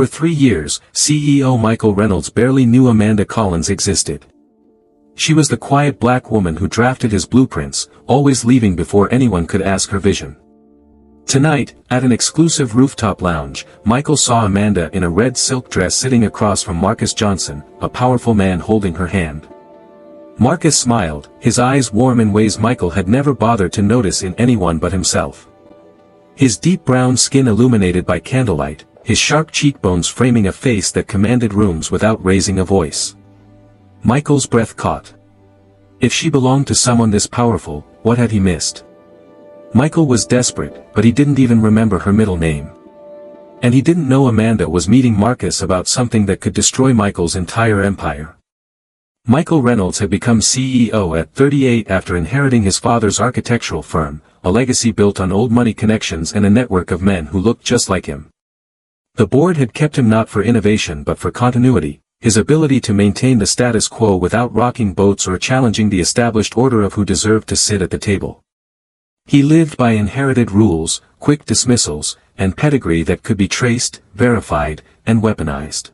For 3 years, CEO Michael Reynolds barely knew Amanda Collins existed. She was the quiet black woman who drafted his blueprints, always leaving before anyone could ask her vision. Tonight, at an exclusive rooftop lounge, Michael saw Amanda in a red silk dress sitting across from Marcus Johnson, a powerful man holding her hand. Marcus smiled, his eyes warm in ways Michael had never bothered to notice in anyone but himself. His deep brown skin illuminated by candlelight, his sharp cheekbones framing a face that commanded rooms without raising a voice. Michael's breath caught. If she belonged to someone this powerful, what had he missed? Michael was desperate, but he didn't even remember her middle name. And he didn't know Amanda was meeting Marcus about something that could destroy Michael's entire empire. Michael Reynolds had become CEO at 38 after inheriting his father's architectural firm, a legacy built on old money connections and a network of men who looked just like him. The board had kept him not for innovation but for continuity, his ability to maintain the status quo without rocking boats or challenging the established order of who deserved to sit at the table. He lived by inherited rules, quick dismissals, and pedigree that could be traced, verified, and weaponized.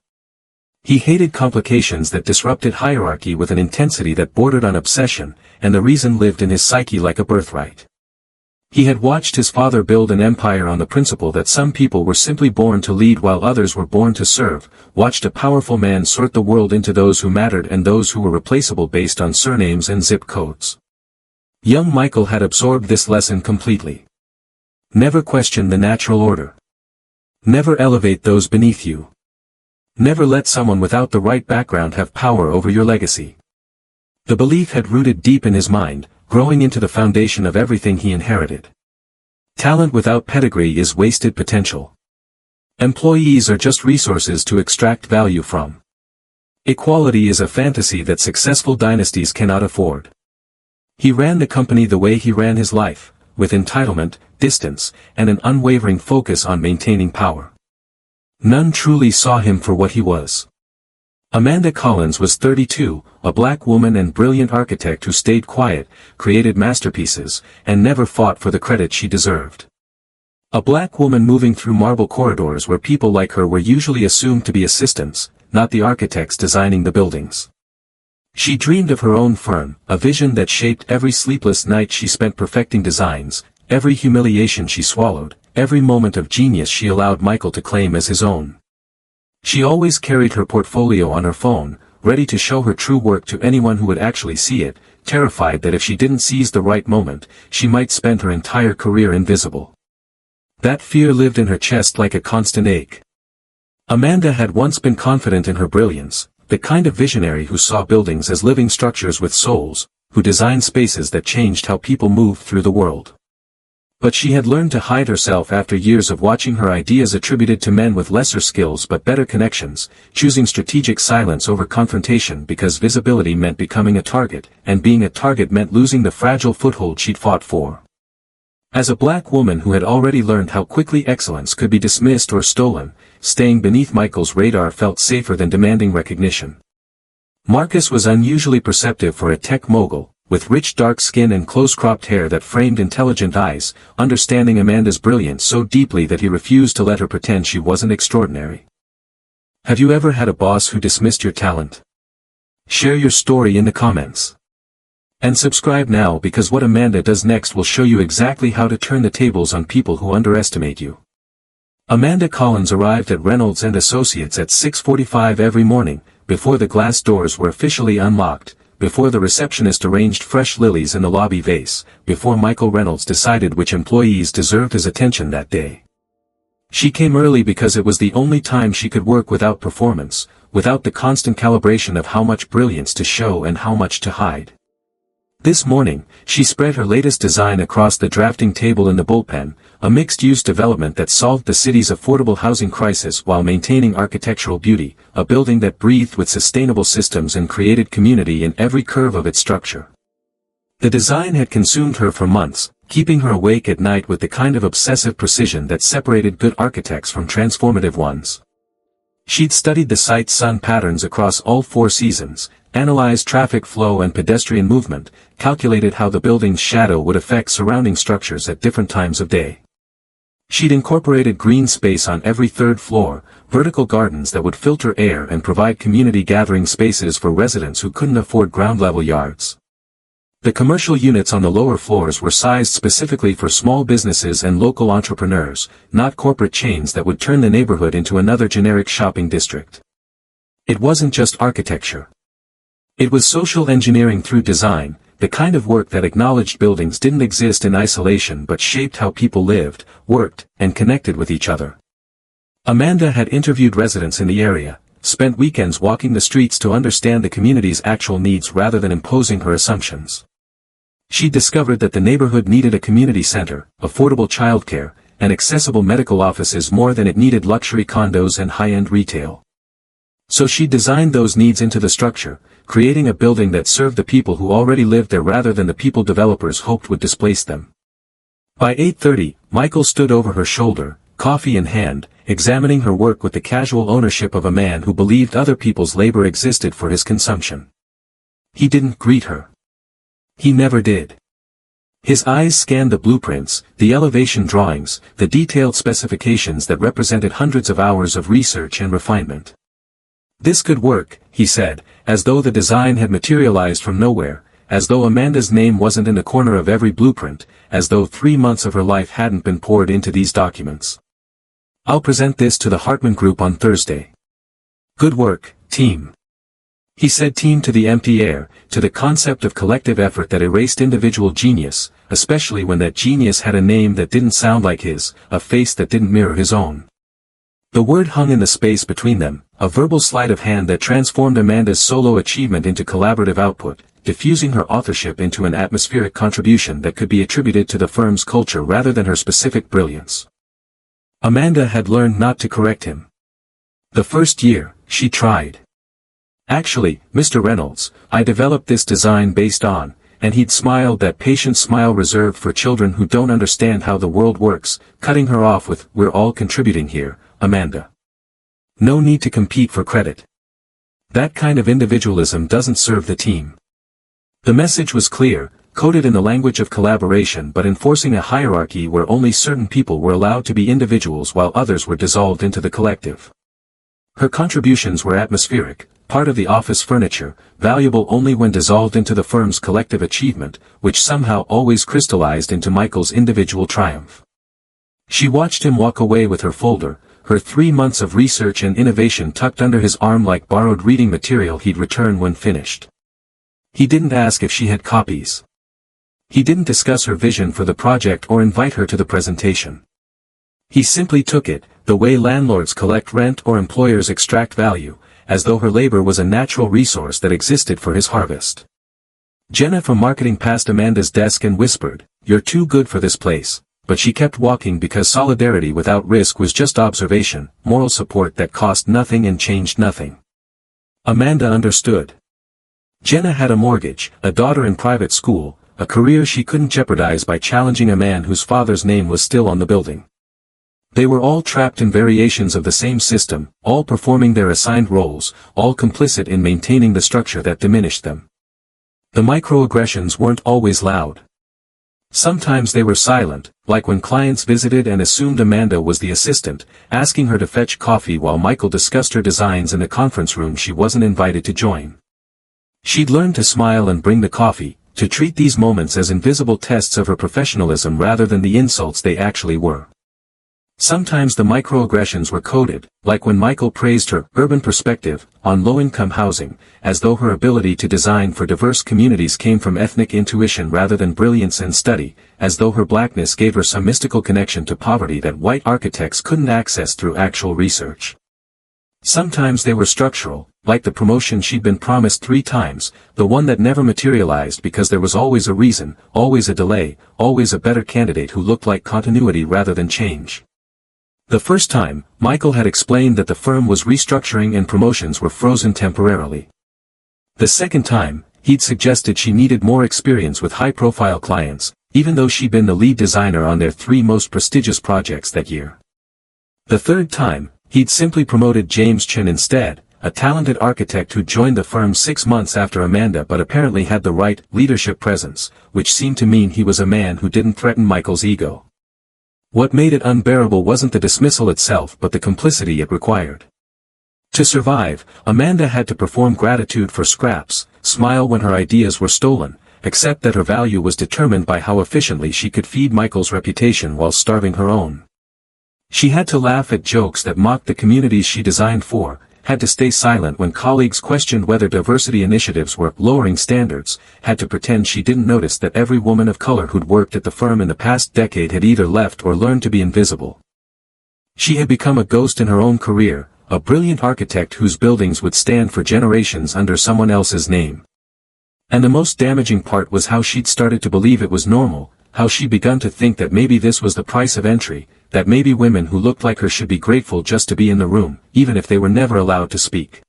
He hated complications that disrupted hierarchy with an intensity that bordered on obsession, and the reason lived in his psyche like a birthright. He had watched his father build an empire on the principle that some people were simply born to lead while others were born to serve, watched a powerful man sort the world into those who mattered and those who were replaceable based on surnames and zip codes. Young Michael had absorbed this lesson completely. Never question the natural order. Never elevate those beneath you. Never let someone without the right background have power over your legacy. The belief had rooted deep in his mind, growing into the foundation of everything he inherited. Talent without pedigree is wasted potential. Employees are just resources to extract value from. Equality is a fantasy that successful dynasties cannot afford. He ran the company the way he ran his life, with entitlement, distance, and an unwavering focus on maintaining power. None truly saw him for what he was. Amanda Collins was 32, a black woman and brilliant architect who stayed quiet, created masterpieces, and never fought for the credit she deserved. A black woman moving through marble corridors where people like her were usually assumed to be assistants, not the architects designing the buildings. She dreamed of her own firm, a vision that shaped every sleepless night she spent perfecting designs, every humiliation she swallowed, every moment of genius she allowed Michael to claim as his own. She always carried her portfolio on her phone, ready to show her true work to anyone who would actually see it, terrified that if she didn't seize the right moment, she might spend her entire career invisible. That fear lived in her chest like a constant ache. Amanda had once been confident in her brilliance, the kind of visionary who saw buildings as living structures with souls, who designed spaces that changed how people moved through the world. But she had learned to hide herself after years of watching her ideas attributed to men with lesser skills but better connections, choosing strategic silence over confrontation because visibility meant becoming a target, and being a target meant losing the fragile foothold she'd fought for. As a black woman who had already learned how quickly excellence could be dismissed or stolen, staying beneath Michael's radar felt safer than demanding recognition. Marcus was unusually perceptive for a tech mogul, with rich dark skin and close-cropped hair that framed intelligent eyes, understanding Amanda's brilliance so deeply that he refused to let her pretend she wasn't extraordinary. Have you ever had a boss who dismissed your talent? Share your story in the comments. And subscribe now because what Amanda does next will show you exactly how to turn the tables on people who underestimate you. Amanda Collins arrived at Reynolds & Associates at 6:45 every morning, before the glass doors were officially unlocked, before the receptionist arranged fresh lilies in the lobby vase, before Michael Reynolds decided which employees deserved his attention that day. She came early because it was the only time she could work without performance, without the constant calibration of how much brilliance to show and how much to hide. This morning, she spread her latest design across the drafting table in the bullpen, a mixed-use development that solved the city's affordable housing crisis while maintaining architectural beauty, a building that breathed with sustainable systems and created community in every curve of its structure. The design had consumed her for months, keeping her awake at night with the kind of obsessive precision that separated good architects from transformative ones. She'd studied the site's sun patterns across all 4 seasons, analyzed traffic flow and pedestrian movement, calculated how the building's shadow would affect surrounding structures at different times of day. She'd incorporated green space on every third floor, vertical gardens that would filter air and provide community gathering spaces for residents who couldn't afford ground-level yards. The commercial units on the lower floors were sized specifically for small businesses and local entrepreneurs, not corporate chains that would turn the neighborhood into another generic shopping district. It wasn't just architecture. It was social engineering through design, the kind of work that acknowledged buildings didn't exist in isolation but shaped how people lived, worked, and connected with each other. Amanda had interviewed residents in the area, spent weekends walking the streets to understand the community's actual needs rather than imposing her assumptions. She discovered that the neighborhood needed a community center, affordable childcare, and accessible medical offices more than it needed luxury condos and high-end retail. So she designed those needs into the structure, creating a building that served the people who already lived there rather than the people developers hoped would displace them. By 8:30, Michael stood over her shoulder, coffee in hand, examining her work with the casual ownership of a man who believed other people's labor existed for his consumption. He didn't greet her. He never did. His eyes scanned the blueprints, the elevation drawings, the detailed specifications that represented hundreds of hours of research and refinement. This could work, he said, as though the design had materialized from nowhere, as though Amanda's name wasn't in the corner of every blueprint, as though 3 months of her life hadn't been poured into these documents. I'll present this to the Hartman Group on Thursday. Good work, team. He said team to the empty air, to the concept of collective effort that erased individual genius, especially when that genius had a name that didn't sound like his, a face that didn't mirror his own. The word hung in the space between them, a verbal sleight of hand that transformed Amanda's solo achievement into collaborative output, diffusing her authorship into an atmospheric contribution that could be attributed to the firm's culture rather than her specific brilliance. Amanda had learned not to correct him. The first year, she tried. Actually, Mr. Reynolds, I developed this design based on, and he'd smiled that patient smile reserved for children who don't understand how the world works, cutting her off with, we're all contributing here, Amanda. No need to compete for credit. That kind of individualism doesn't serve the team. The message was clear, coded in the language of collaboration but enforcing a hierarchy where only certain people were allowed to be individuals while others were dissolved into the collective. Her contributions were atmospheric, part of the office furniture, valuable only when dissolved into the firm's collective achievement, which somehow always crystallized into Michael's individual triumph. She watched him walk away with her folder, her 3 months of research and innovation tucked under his arm like borrowed reading material he'd return when finished. He didn't ask if she had copies. He didn't discuss her vision for the project or invite her to the presentation. He simply took it, the way landlords collect rent or employers extract value, as though her labor was a natural resource that existed for his harvest. Jenna from marketing passed Amanda's desk and whispered, "You're too good for this place," but she kept walking because solidarity without risk was just observation, moral support that cost nothing and changed nothing. Amanda understood. Jenna had a mortgage, a daughter in private school, a career she couldn't jeopardize by challenging a man whose father's name was still on the building. They were all trapped in variations of the same system, all performing their assigned roles, all complicit in maintaining the structure that diminished them. The microaggressions weren't always loud. Sometimes they were silent, like when clients visited and assumed Amanda was the assistant, asking her to fetch coffee while Michael discussed her designs in the conference room she wasn't invited to join. She'd learned to smile and bring the coffee, to treat these moments as invisible tests of her professionalism rather than the insults they actually were. Sometimes the microaggressions were coded, like when Michael praised her urban perspective on low-income housing, as though her ability to design for diverse communities came from ethnic intuition rather than brilliance and study, as though her blackness gave her some mystical connection to poverty that white architects couldn't access through actual research. Sometimes they were structural, like the promotion she'd been promised 3 times, the one that never materialized because there was always a reason, always a delay, always a better candidate who looked like continuity rather than change. The first time, Michael had explained that the firm was restructuring and promotions were frozen temporarily. The second time, he'd suggested she needed more experience with high-profile clients, even though she'd been the lead designer on their 3 most prestigious projects that year. The third time, he'd simply promoted James Chen instead, a talented architect who joined the firm 6 months after Amanda but apparently had the right leadership presence, which seemed to mean he was a man who didn't threaten Michael's ego. What made it unbearable wasn't the dismissal itself but the complicity it required. To survive, Amanda had to perform gratitude for scraps, smile when her ideas were stolen, accept that her value was determined by how efficiently she could feed Michael's reputation while starving her own. She had to laugh at jokes that mocked the communities she designed for, had to stay silent when colleagues questioned whether diversity initiatives were lowering standards, had to pretend she didn't notice that every woman of color who'd worked at the firm in the past decade had either left or learned to be invisible. She had become a ghost in her own career, a brilliant architect whose buildings would stand for generations under someone else's name. And the most damaging part was how she'd started to believe it was normal, how she'd begun to think that maybe this was the price of entry, that maybe women who looked like her should be grateful just to be in the room, even if they were never allowed to speak.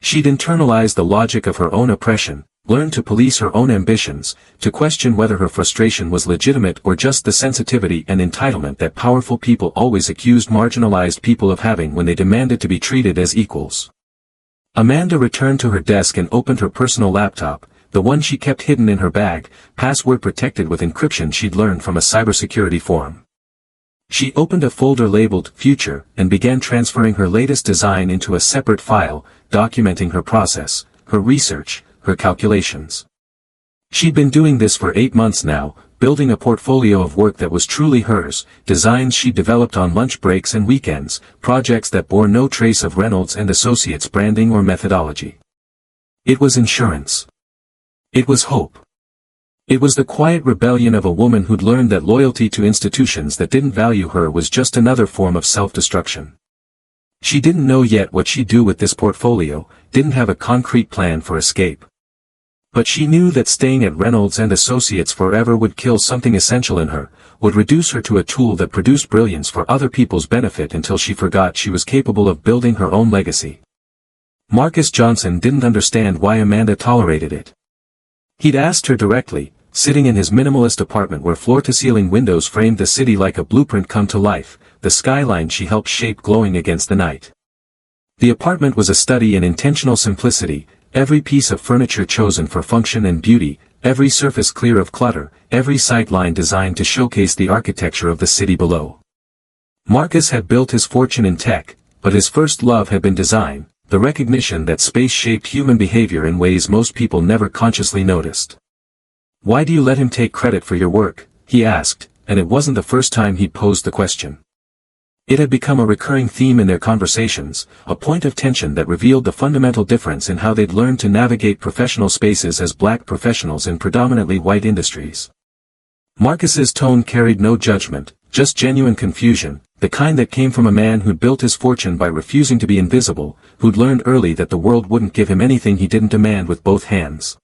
She'd internalized the logic of her own oppression, learned to police her own ambitions, to question whether her frustration was legitimate or just the sensitivity and entitlement that powerful people always accused marginalized people of having when they demanded to be treated as equals. Amanda returned to her desk and opened her personal laptop, the one she kept hidden in her bag, password protected with encryption she'd learned from a cybersecurity forum. She opened a folder labeled Future and began transferring her latest design into a separate file, documenting her process, her research, her calculations. She'd been doing this for 8 months now, building a portfolio of work that was truly hers, designs she developed on lunch breaks and weekends, projects that bore no trace of Reynolds and Associates branding or methodology. It was insurance. It was hope. It was the quiet rebellion of a woman who'd learned that loyalty to institutions that didn't value her was just another form of self-destruction. She didn't know yet what she'd do with this portfolio, didn't have a concrete plan for escape. But she knew that staying at Reynolds and Associates forever would kill something essential in her, would reduce her to a tool that produced brilliance for other people's benefit until she forgot she was capable of building her own legacy. Marcus Johnson didn't understand why Amanda tolerated it. He'd asked her directly, sitting in his minimalist apartment where floor-to-ceiling windows framed the city like a blueprint come to life, the skyline she helped shape glowing against the night. The apartment was a study in intentional simplicity, every piece of furniture chosen for function and beauty, every surface clear of clutter, every sight line designed to showcase the architecture of the city below. Marcus had built his fortune in tech, but his first love had been design, the recognition that space shaped human behavior in ways most people never consciously noticed. "Why do you let him take credit for your work?" he asked, and it wasn't the first time he'd posed the question. It had become a recurring theme in their conversations, a point of tension that revealed the fundamental difference in how they'd learned to navigate professional spaces as black professionals in predominantly white industries. Marcus's tone carried no judgment, just genuine confusion, the kind that came from a man who'd built his fortune by refusing to be invisible, who'd learned early that the world wouldn't give him anything he didn't demand with both hands.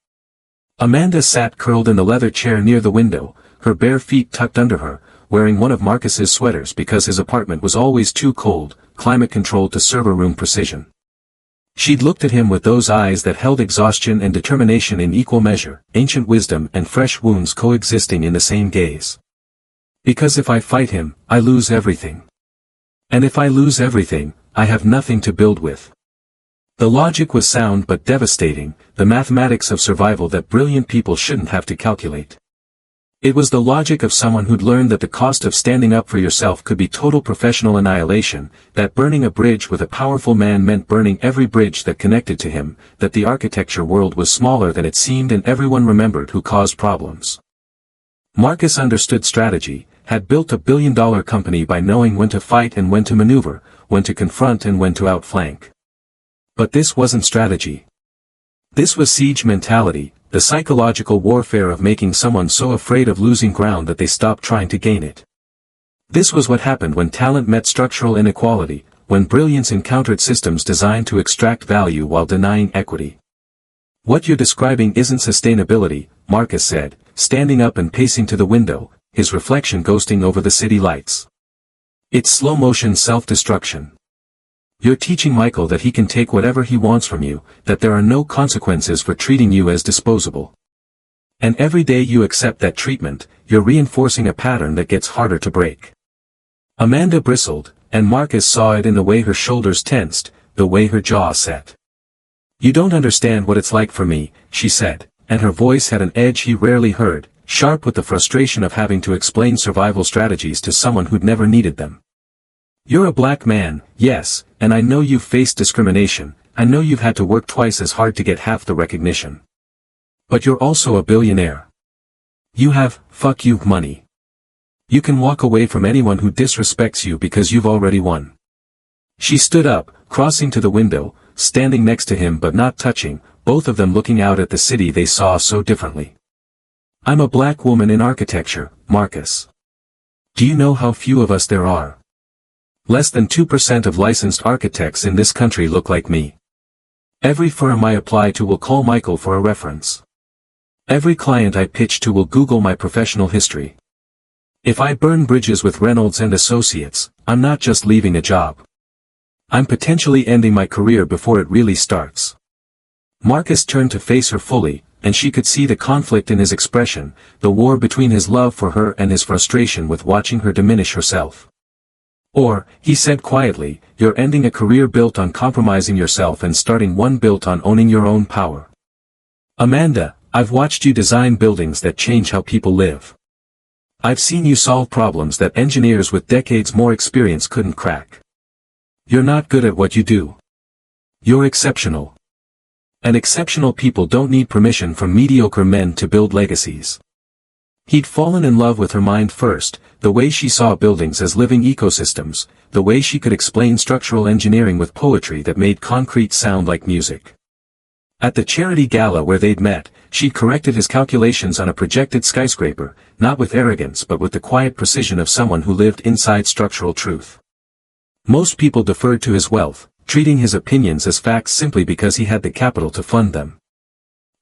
Amanda sat curled in the leather chair near the window, her bare feet tucked under her, wearing one of Marcus's sweaters because his apartment was always too cold, climate-controlled to server room precision. She'd looked at him with those eyes that held exhaustion and determination in equal measure, ancient wisdom and fresh wounds coexisting in the same gaze. "Because if I fight him, I lose everything. And if I lose everything, I have nothing to build with." The logic was sound but devastating, the mathematics of survival that brilliant people shouldn't have to calculate. It was the logic of someone who'd learned that the cost of standing up for yourself could be total professional annihilation, that burning a bridge with a powerful man meant burning every bridge that connected to him, that the architecture world was smaller than it seemed and everyone remembered who caused problems. Marcus understood strategy, had built a billion-dollar company by knowing when to fight and when to maneuver, when to confront and when to outflank. But this wasn't strategy. This was siege mentality, the psychological warfare of making someone so afraid of losing ground that they stopped trying to gain it. This was what happened when talent met structural inequality, when brilliance encountered systems designed to extract value while denying equity. "What you're describing isn't sustainability," Marcus said, standing up and pacing to the window, his reflection ghosting over the city lights. "It's slow-motion self-destruction. You're teaching Michael that he can take whatever he wants from you, that there are no consequences for treating you as disposable. And every day you accept that treatment, you're reinforcing a pattern that gets harder to break." Amanda bristled, and Marcus saw it in the way her shoulders tensed, the way her jaw set. "You don't understand what it's like for me," she said, and her voice had an edge he rarely heard, sharp with the frustration of having to explain survival strategies to someone who'd never needed them. "You're a black man, yes, and I know you've faced discrimination, I know you've had to work twice as hard to get half the recognition. But you're also a billionaire. You have, fuck you, money. You can walk away from anyone who disrespects you because you've already won." She stood up, crossing to the window, standing next to him but not touching, both of them looking out at the city they saw so differently. "I'm a black woman in architecture, Marcus. Do you know how few of us there are? Less than 2% of licensed architects in this country look like me. Every firm I apply to will call Michael for a reference. Every client I pitch to will Google my professional history. If I burn bridges with Reynolds and Associates, I'm not just leaving a job. I'm potentially ending my career before it really starts." Marcus turned to face her fully, and she could see the conflict in his expression, the war between his love for her and his frustration with watching her diminish herself. "Or," he said quietly, "you're ending a career built on compromising yourself and starting one built on owning your own power. Amanda, I've watched you design buildings that change how people live. I've seen you solve problems that engineers with decades more experience couldn't crack. You're not good at what you do. You're exceptional. And exceptional people don't need permission from mediocre men to build legacies." He'd fallen in love with her mind first, the way she saw buildings as living ecosystems, the way she could explain structural engineering with poetry that made concrete sound like music. At the charity gala where they'd met, she'd corrected his calculations on a projected skyscraper, not with arrogance but with the quiet precision of someone who lived inside structural truth. Most people deferred to his wealth, treating his opinions as facts simply because he had the capital to fund them.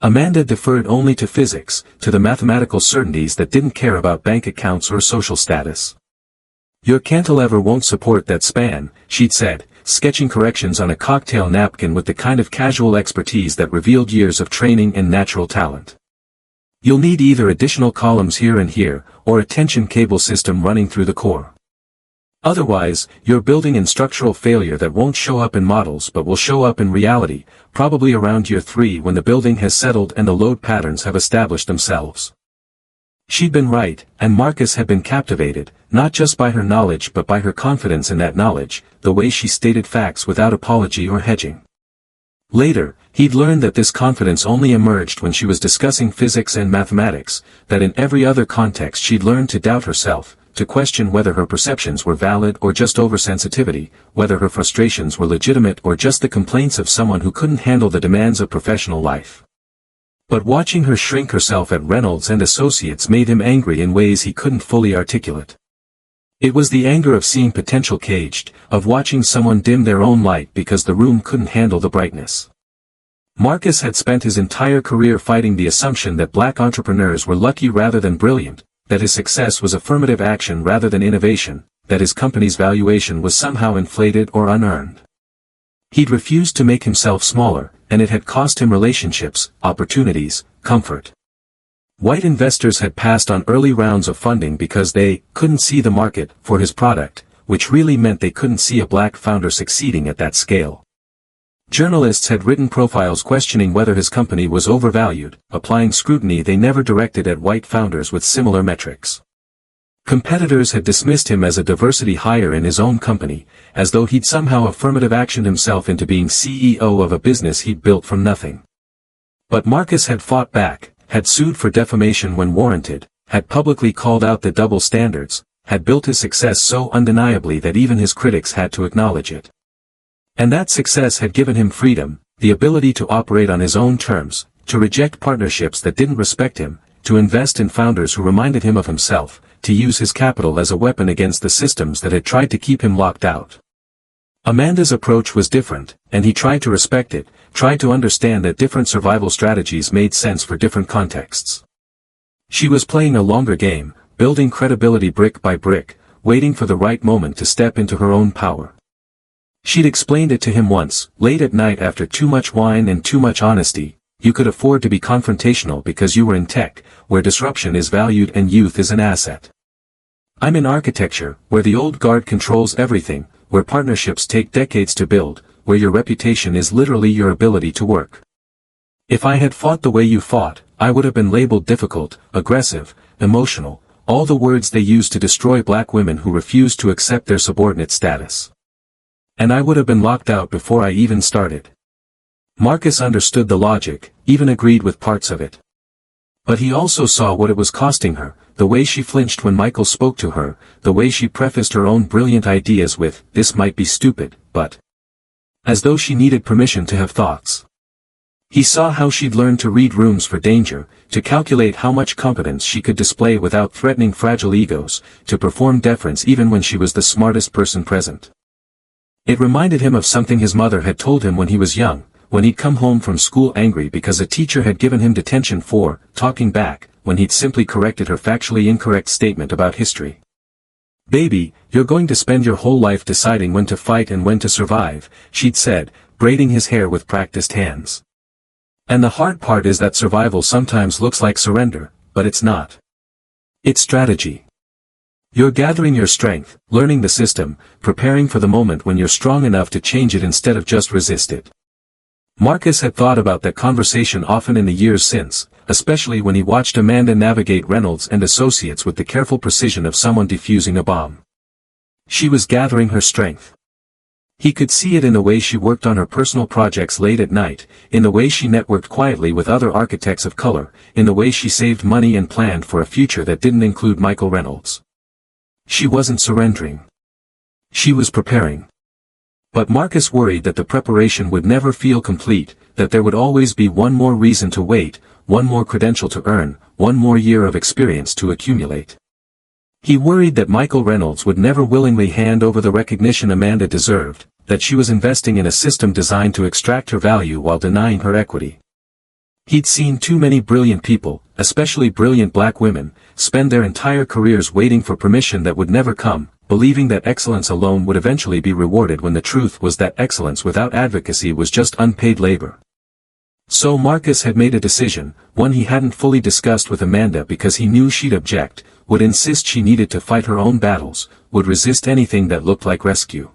Amanda deferred only to physics, to the mathematical certainties that didn't care about bank accounts or social status. "Your cantilever won't support that span," she'd said, sketching corrections on a cocktail napkin with the kind of casual expertise that revealed years of training and natural talent. "You'll need either additional columns here and here, or a tension cable system running through the core. Otherwise, you're building in structural failure that won't show up in models but will show up in reality, probably around year 3 when the building has settled and the load patterns have established themselves." She'd been right, and Marcus had been captivated, not just by her knowledge but by her confidence in that knowledge, the way she stated facts without apology or hedging. Later, he'd learned that this confidence only emerged when she was discussing physics and mathematics, that in every other context she'd learned to doubt herself, to question whether her perceptions were valid or just oversensitivity, whether her frustrations were legitimate or just the complaints of someone who couldn't handle the demands of professional life. But watching her shrink herself at Reynolds and Associates made him angry in ways he couldn't fully articulate. It was the anger of seeing potential caged, of watching someone dim their own light because the room couldn't handle the brightness. Marcus had spent his entire career fighting the assumption that black entrepreneurs were lucky rather than brilliant, that his success was affirmative action rather than innovation, that his company's valuation was somehow inflated or unearned. He'd refused to make himself smaller, and it had cost him relationships, opportunities, comfort. White investors had passed on early rounds of funding because they couldn't see the market for his product, which really meant they couldn't see a black founder succeeding at that scale. Journalists had written profiles questioning whether his company was overvalued, applying scrutiny they never directed at white founders with similar metrics. Competitors had dismissed him as a diversity hire in his own company, as though he'd somehow affirmative actioned himself into being CEO of a business he'd built from nothing. But Marcus had fought back, had sued for defamation when warranted, had publicly called out the double standards, had built his success so undeniably that even his critics had to acknowledge it. And that success had given him freedom, the ability to operate on his own terms, to reject partnerships that didn't respect him, to invest in founders who reminded him of himself, to use his capital as a weapon against the systems that had tried to keep him locked out. Amanda's approach was different, and he tried to respect it, tried to understand that different survival strategies made sense for different contexts. She was playing a longer game, building credibility brick by brick, waiting for the right moment to step into her own power. She'd explained it to him once, late at night after too much wine and too much honesty. You could afford to be confrontational because you were in tech, where disruption is valued and youth is an asset. I'm in architecture, where the old guard controls everything, where partnerships take decades to build, where your reputation is literally your ability to work. If I had fought the way you fought, I would have been labeled difficult, aggressive, emotional, all the words they use to destroy black women who refuse to accept their subordinate status. And I would have been locked out before I even started. Marcus understood the logic, even agreed with parts of it. But he also saw what it was costing her, the way she flinched when Michael spoke to her, the way she prefaced her own brilliant ideas with, "This might be stupid, but..." as though she needed permission to have thoughts. He saw how she'd learned to read rooms for danger, to calculate how much competence she could display without threatening fragile egos, to perform deference even when she was the smartest person present. It reminded him of something his mother had told him when he was young, when he'd come home from school angry because a teacher had given him detention for talking back, when he'd simply corrected her factually incorrect statement about history. "Baby, you're going to spend your whole life deciding when to fight and when to survive," she'd said, braiding his hair with practiced hands. "And the hard part is that survival sometimes looks like surrender, but it's not. It's strategy. You're gathering your strength, learning the system, preparing for the moment when you're strong enough to change it instead of just resist it." Marcus had thought about that conversation often in the years since, especially when he watched Amanda navigate Reynolds and Associates with the careful precision of someone defusing a bomb. She was gathering her strength. He could see it in the way she worked on her personal projects late at night, in the way she networked quietly with other architects of color, in the way she saved money and planned for a future that didn't include Michael Reynolds. She wasn't surrendering. She was preparing. But Marcus worried that the preparation would never feel complete, that there would always be one more reason to wait, one more credential to earn, one more year of experience to accumulate. He worried that Michael Reynolds would never willingly hand over the recognition Amanda deserved, that she was investing in a system designed to extract her value while denying her equity. He'd seen too many brilliant people, especially brilliant black women, spend their entire careers waiting for permission that would never come, believing that excellence alone would eventually be rewarded when the truth was that excellence without advocacy was just unpaid labor. So Marcus had made a decision, one he hadn't fully discussed with Amanda because he knew she'd object, would insist she needed to fight her own battles, would resist anything that looked like rescue.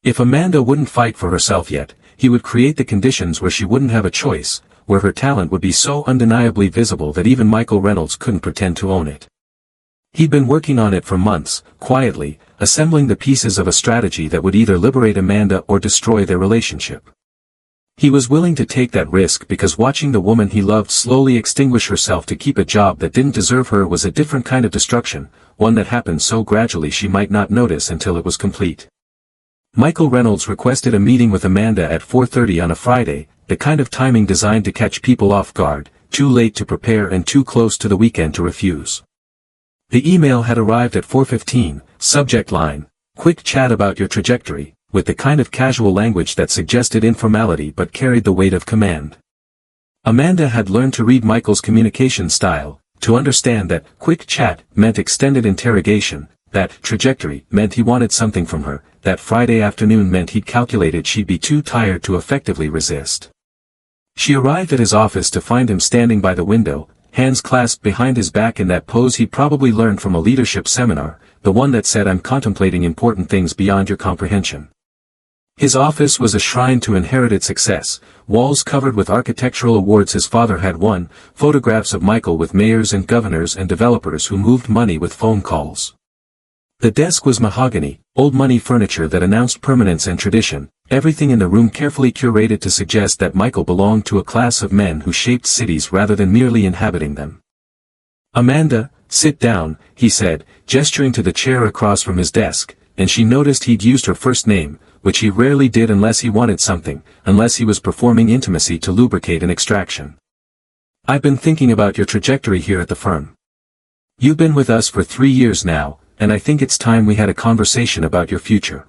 If Amanda wouldn't fight for herself yet, he would create the conditions where she wouldn't have a choice, where her talent would be so undeniably visible that even Michael Reynolds couldn't pretend to own it. He'd been working on it for months, quietly, assembling the pieces of a strategy that would either liberate Amanda or destroy their relationship. He was willing to take that risk because watching the woman he loved slowly extinguish herself to keep a job that didn't deserve her was a different kind of destruction, one that happened so gradually she might not notice until it was complete. Michael Reynolds requested a meeting with Amanda at 4:30 on a Friday, the kind of timing designed to catch people off guard, too late to prepare and too close to the weekend to refuse. The email had arrived at 4:15, subject line, "Quick chat about your trajectory," with the kind of casual language that suggested informality but carried the weight of command. Amanda had learned to read Michael's communication style, to understand that quick chat meant extended interrogation, that trajectory meant he wanted something from her, that Friday afternoon meant he'd calculated she'd be too tired to effectively resist. She arrived at his office to find him standing by the window, hands clasped behind his back in that pose he probably learned from a leadership seminar, the one that said, "I'm contemplating important things beyond your comprehension." His office was a shrine to inherited success, walls covered with architectural awards his father had won, photographs of Michael with mayors and governors and developers who moved money with phone calls. The desk was mahogany, old money furniture that announced permanence and tradition, everything in the room carefully curated to suggest that Michael belonged to a class of men who shaped cities rather than merely inhabiting them. "Amanda, sit down," he said, gesturing to the chair across from his desk, and she noticed he'd used her first name, which he rarely did unless he wanted something, unless he was performing intimacy to lubricate an extraction. "I've been thinking about your trajectory here at the firm. You've been with us for 3 years now, and I think it's time we had a conversation about your future."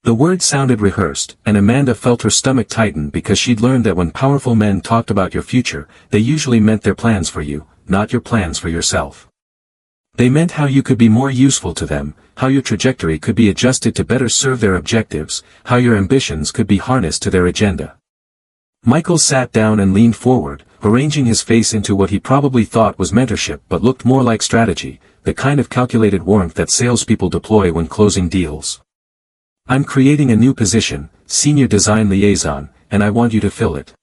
The words sounded rehearsed, and Amanda felt her stomach tighten because she'd learned that when powerful men talked about your future, they usually meant their plans for you, not your plans for yourself. They meant how you could be more useful to them, how your trajectory could be adjusted to better serve their objectives, how your ambitions could be harnessed to their agenda. Michael sat down and leaned forward, arranging his face into what he probably thought was mentorship but looked more like strategy, the kind of calculated warmth that salespeople deploy when closing deals. "I'm creating a new position, Senior Design Liaison, and I want you to fill it.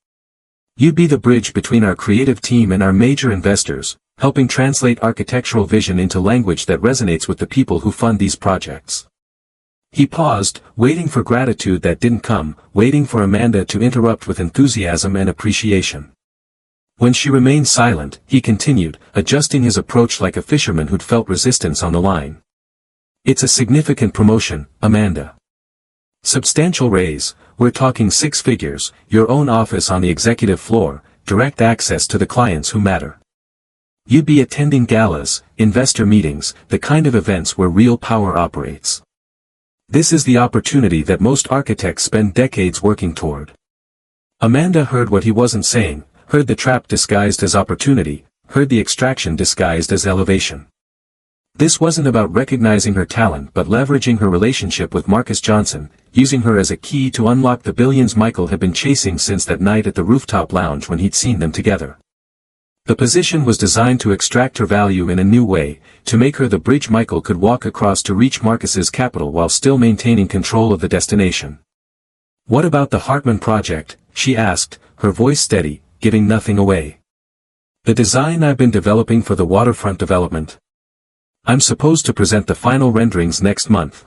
You'd be the bridge between our creative team and our major investors, helping translate architectural vision into language that resonates with the people who fund these projects. He paused, waiting for gratitude that didn't come, waiting for Amanda to interrupt with enthusiasm and appreciation. When she remained silent, he continued, adjusting his approach like a fisherman who'd felt resistance on the line. It's a significant promotion, Amanda. Substantial raise, we're talking 6 figures, your own office on the executive floor, direct access to the clients who matter. You'd be attending galas, investor meetings, the kind of events where real power operates. This is the opportunity that most architects spend decades working toward. Amanda heard what he wasn't saying, heard the trap disguised as opportunity, heard the extraction disguised as elevation. This wasn't about recognizing her talent but leveraging her relationship with Marcus Johnson, using her as a key to unlock the billions Michael had been chasing since that night at the rooftop lounge when he'd seen them together. The position was designed to extract her value in a new way, to make her the bridge Michael could walk across to reach Marcus's capital while still maintaining control of the destination. What about the Hartman project? She asked, her voice steady, giving nothing away. The design I've been developing for the waterfront development. I'm supposed to present the final renderings next month.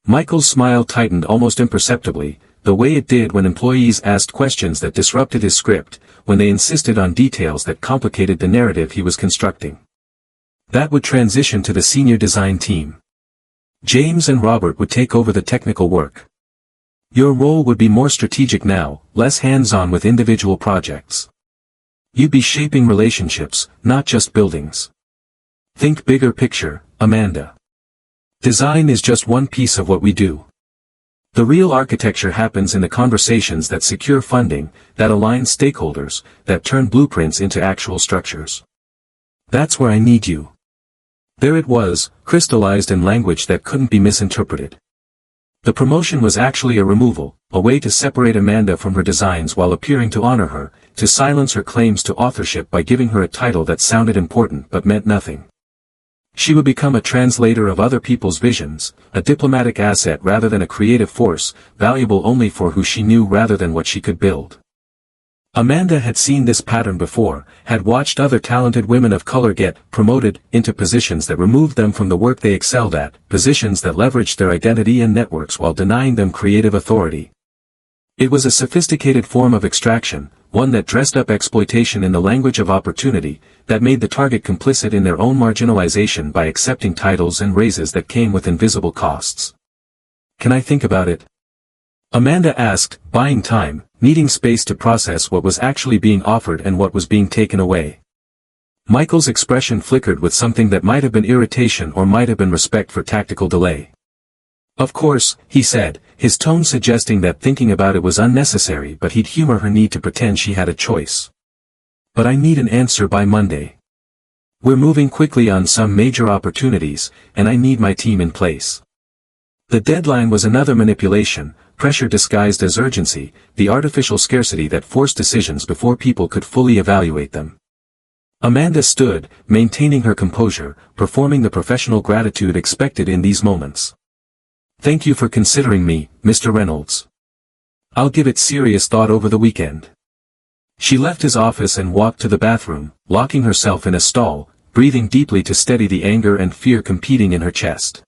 Michael's smile tightened almost imperceptibly, the way it did when employees asked questions that disrupted his script, when they insisted on details that complicated the narrative he was constructing. That would transition to the senior design team. James and Robert would take over the technical work. Your role would be more strategic now, less hands-on with individual projects. You'd be shaping relationships, not just buildings. Think bigger picture, Amanda. Design is just one piece of what we do. The real architecture happens in the conversations that secure funding, that align stakeholders, that turn blueprints into actual structures. That's where I need you. There it was, crystallized in language that couldn't be misinterpreted. The promotion was actually a removal, a way to separate Amanda from her designs while appearing to honor her, to silence her claims to authorship by giving her a title that sounded important but meant nothing. She would become a translator of other people's visions, a diplomatic asset rather than a creative force, valuable only for who she knew rather than what she could build. Amanda had seen this pattern before, had watched other talented women of color get promoted into positions that removed them from the work they excelled at, positions that leveraged their identity and networks while denying them creative authority. It was a sophisticated form of extraction, one that dressed up exploitation in the language of opportunity, that made the target complicit in their own marginalization by accepting titles and raises that came with invisible costs. Can I think about it? Amanda asked, buying time, needing space to process what was actually being offered and what was being taken away. Michael's expression flickered with something that might have been irritation or might have been respect for tactical delay. Of course, he said, his tone suggesting that thinking about it was unnecessary but he'd humor her need to pretend she had a choice. But I need an answer by Monday. We're moving quickly on some major opportunities, and I need my team in place. The deadline was another manipulation, pressure disguised as urgency, the artificial scarcity that forced decisions before people could fully evaluate them. Amanda stood, maintaining her composure, performing the professional gratitude expected in these moments. Thank you for considering me, Mr. Reynolds. I'll give it serious thought over the weekend. She left his office and walked to the bathroom, locking herself in a stall, breathing deeply to steady the anger and fear competing in her chest.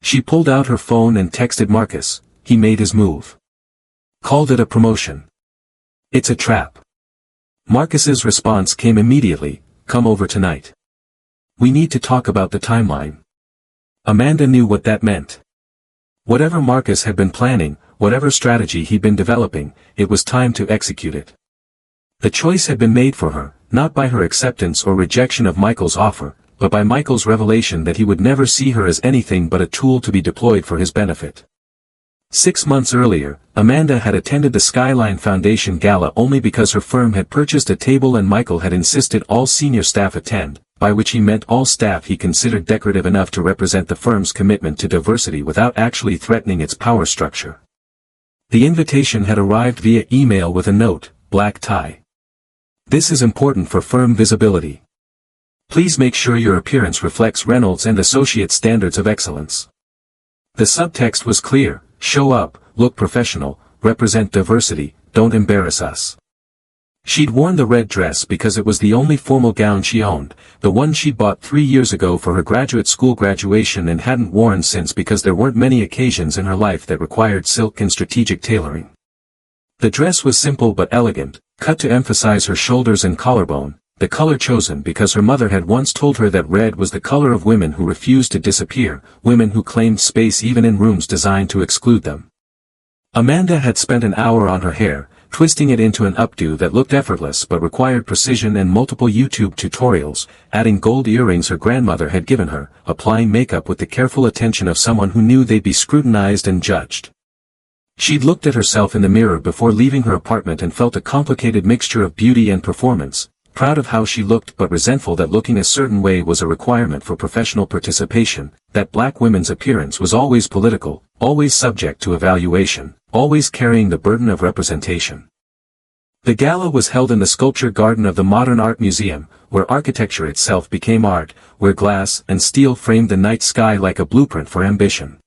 She pulled out her phone and texted Marcus. He made his move. Called it a promotion. It's a trap. Marcus's response came immediately, come over tonight. We need to talk about the timeline. Amanda knew what that meant. Whatever Marcus had been planning, whatever strategy he'd been developing, it was time to execute it. The choice had been made for her, not by her acceptance or rejection of Michael's offer, but by Michael's revelation that he would never see her as anything but a tool to be deployed for his benefit. 6 months earlier, Amanda had attended the Skyline Foundation Gala only because her firm had purchased a table and Michael had insisted all senior staff attend, by which he meant all staff he considered decorative enough to represent the firm's commitment to diversity without actually threatening its power structure. The invitation had arrived via email with a note, black tie. This is important for firm visibility. Please make sure your appearance reflects Reynolds and Associates standards of excellence. The subtext was clear, show up, look professional, represent diversity, don't embarrass us. She'd worn the red dress because it was the only formal gown she owned, the one she'd bought 3 years ago for her graduate school graduation and hadn't worn since because there weren't many occasions in her life that required silk and strategic tailoring. The dress was simple but elegant, cut to emphasize her shoulders and collarbone, the color chosen because her mother had once told her that red was the color of women who refused to disappear, women who claimed space even in rooms designed to exclude them. Amanda had spent an hour on her hair, twisting it into an updo that looked effortless but required precision and multiple YouTube tutorials, adding gold earrings her grandmother had given her, applying makeup with the careful attention of someone who knew they'd be scrutinized and judged. She'd looked at herself in the mirror before leaving her apartment and felt a complicated mixture of beauty and performance, proud of how she looked but resentful that looking a certain way was a requirement for professional participation, that black women's appearance was always political, always subject to evaluation, always carrying the burden of representation. The gala was held in the sculpture garden of the Modern Art Museum, where architecture itself became art, where glass and steel framed the night sky like a blueprint for ambition.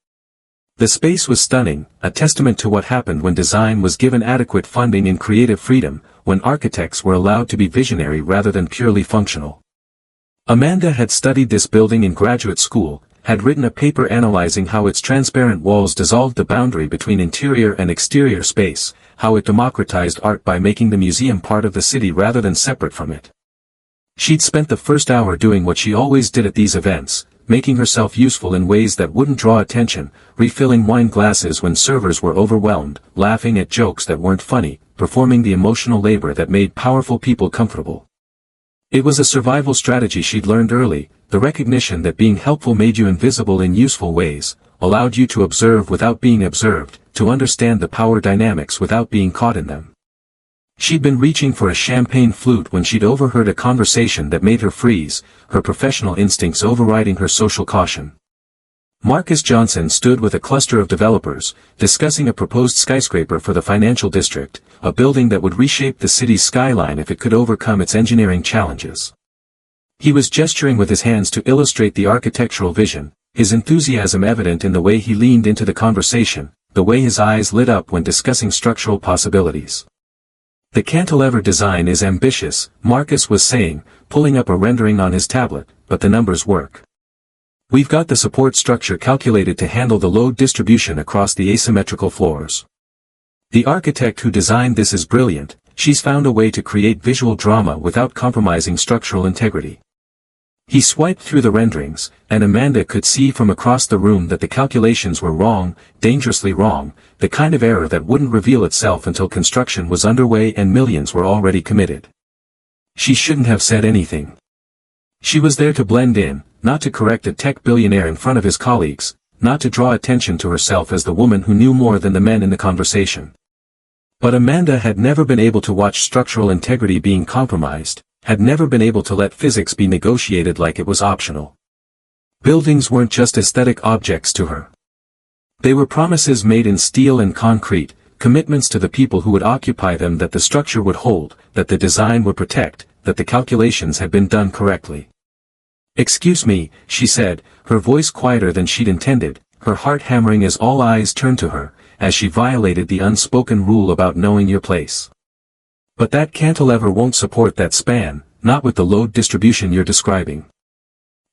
The space was stunning, a testament to what happened when design was given adequate funding and creative freedom, when architects were allowed to be visionary rather than purely functional. Amanda had studied this building in graduate school, had written a paper analyzing how its transparent walls dissolved the boundary between interior and exterior space, how it democratized art by making the museum part of the city rather than separate from it. She'd spent the first hour doing what she always did at these events, making herself useful in ways that wouldn't draw attention, refilling wine glasses when servers were overwhelmed, laughing at jokes that weren't funny, performing the emotional labor that made powerful people comfortable. It was a survival strategy she'd learned early, the recognition that being helpful made you invisible in useful ways, allowed you to observe without being observed, to understand the power dynamics without being caught in them. She'd been reaching for a champagne flute when she'd overheard a conversation that made her freeze, her professional instincts overriding her social caution. Marcus Johnson stood with a cluster of developers, discussing a proposed skyscraper for the financial district, a building that would reshape the city's skyline if it could overcome its engineering challenges. He was gesturing with his hands to illustrate the architectural vision, his enthusiasm evident in the way he leaned into the conversation, the way his eyes lit up when discussing structural possibilities. The cantilever design is ambitious, Marcus was saying, pulling up a rendering on his tablet, but the numbers work. We've got the support structure calculated to handle the load distribution across the asymmetrical floors. The architect who designed this is brilliant, she's found a way to create visual drama without compromising structural integrity. He swiped through the renderings, and Amanda could see from across the room that the calculations were wrong, dangerously wrong, the kind of error that wouldn't reveal itself until construction was underway and millions were already committed. She shouldn't have said anything. She was there to blend in, not to correct a tech billionaire in front of his colleagues, not to draw attention to herself as the woman who knew more than the men in the conversation. But Amanda had never been able to watch structural integrity being compromised, had never been able to let physics be negotiated like it was optional. Buildings weren't just aesthetic objects to her. They were promises made in steel and concrete, commitments to the people who would occupy them that the structure would hold, that the design would protect, that the calculations had been done correctly. "Excuse me," she said, her voice quieter than she'd intended, her heart hammering as all eyes turned to her, as she violated the unspoken rule about knowing your place. "But that cantilever won't support that span, not with the load distribution you're describing."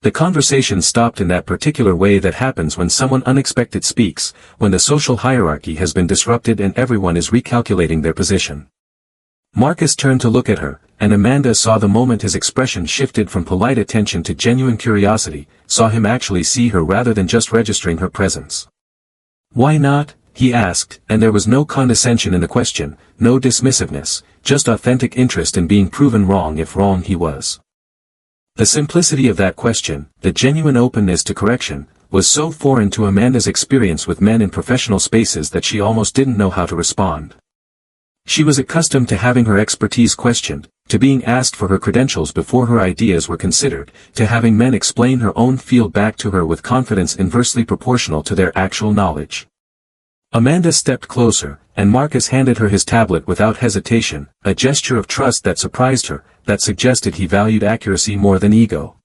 The conversation stopped in that particular way that happens when someone unexpected speaks, when the social hierarchy has been disrupted and everyone is recalculating their position. Marcus turned to look at her, and Amanda saw the moment his expression shifted from polite attention to genuine curiosity, saw him actually see her rather than just registering her presence. "Why not?" he asked, and there was no condescension in the question, no dismissiveness, just authentic interest in being proven wrong if wrong he was. The simplicity of that question, the genuine openness to correction, was so foreign to Amanda's experience with men in professional spaces that she almost didn't know how to respond. She was accustomed to having her expertise questioned, to being asked for her credentials before her ideas were considered, to having men explain her own field back to her with confidence inversely proportional to their actual knowledge. Amanda stepped closer, and Marcus handed her his tablet without hesitation, a gesture of trust that surprised her, that suggested he valued accuracy more than ego.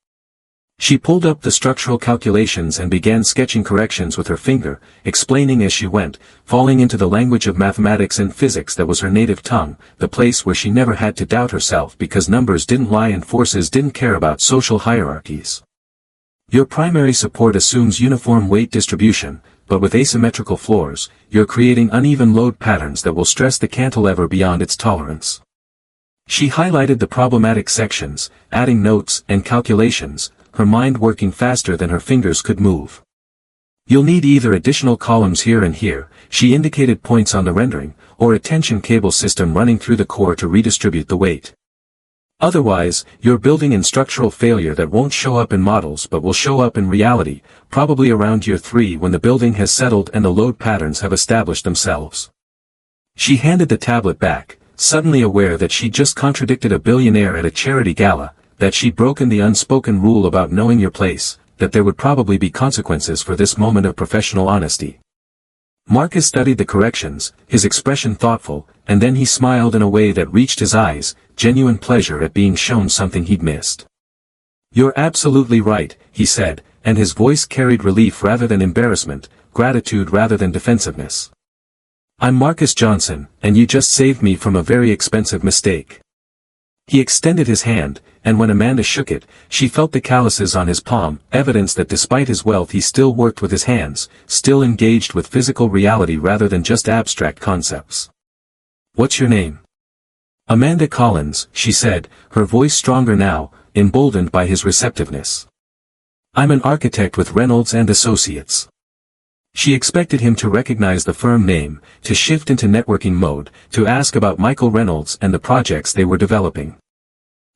She pulled up the structural calculations and began sketching corrections with her finger, explaining as she went, falling into the language of mathematics and physics that was her native tongue, the place where she never had to doubt herself because numbers didn't lie and forces didn't care about social hierarchies. Your primary support assumes uniform weight distribution, but with asymmetrical floors, you're creating uneven load patterns that will stress the cantilever beyond its tolerance. She highlighted the problematic sections, adding notes and calculations, her mind working faster than her fingers could move. You'll need either additional columns here and here, she indicated points on the rendering, or a tension cable system running through the core to redistribute the weight. Otherwise, you're building in structural failure that won't show up in models but will show up in reality, probably around year 3 when the building has settled and the load patterns have established themselves. She handed the tablet back, suddenly aware that she'd just contradicted a billionaire at a charity gala, that she'd broken the unspoken rule about knowing your place, that there would probably be consequences for this moment of professional honesty. Marcus studied the corrections, his expression thoughtful, and then he smiled in a way that reached his eyes, genuine pleasure at being shown something he'd missed. "You're absolutely right," he said, and his voice carried relief rather than embarrassment, gratitude rather than defensiveness. "I'm Marcus Johnson, and you just saved me from a very expensive mistake." He extended his hand, and when Amanda shook it, she felt the calluses on his palm, evidence that despite his wealth he still worked with his hands, still engaged with physical reality rather than just abstract concepts. "What's your name?" "Amanda Collins," she said, her voice stronger now, emboldened by his receptiveness. "I'm an architect with Reynolds and Associates." She expected him to recognize the firm name, to shift into networking mode, to ask about Michael Reynolds and the projects they were developing.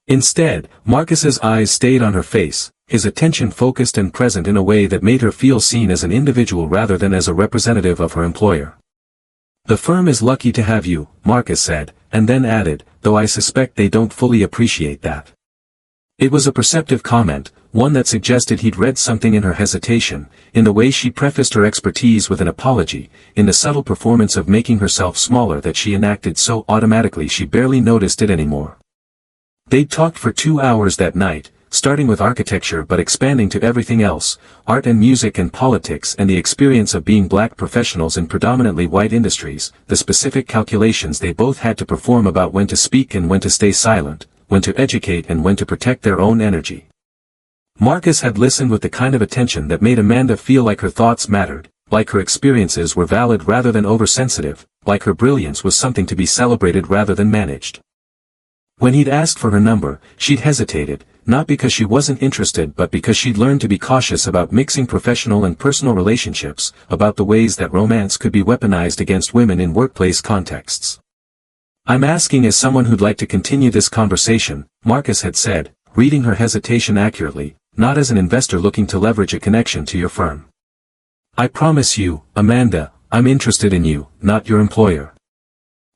Instead, Marcus's eyes stayed on her face, his attention focused and present in a way that made her feel seen as an individual rather than as a representative of her employer. "The firm is lucky to have you," Marcus said, and then added, "though I suspect they don't fully appreciate that." It was a perceptive comment, one that suggested he'd read something in her hesitation, in the way she prefaced her expertise with an apology, in the subtle performance of making herself smaller that she enacted so automatically she barely noticed it anymore. They'd talked for 2 hours that night, starting with architecture but expanding to everything else, art and music and politics and the experience of being black professionals in predominantly white industries, the specific calculations they both had to perform about when to speak and when to stay silent, when to educate and when to protect their own energy. Marcus had listened with the kind of attention that made Amanda feel like her thoughts mattered, like her experiences were valid rather than oversensitive, like her brilliance was something to be celebrated rather than managed. When he'd asked for her number, she'd hesitated, not because she wasn't interested but because she'd learned to be cautious about mixing professional and personal relationships, about the ways that romance could be weaponized against women in workplace contexts. "I'm asking as someone who'd like to continue this conversation," Marcus had said, reading her hesitation accurately, "not as an investor looking to leverage a connection to your firm. I promise you, Amanda, I'm interested in you, not your employer."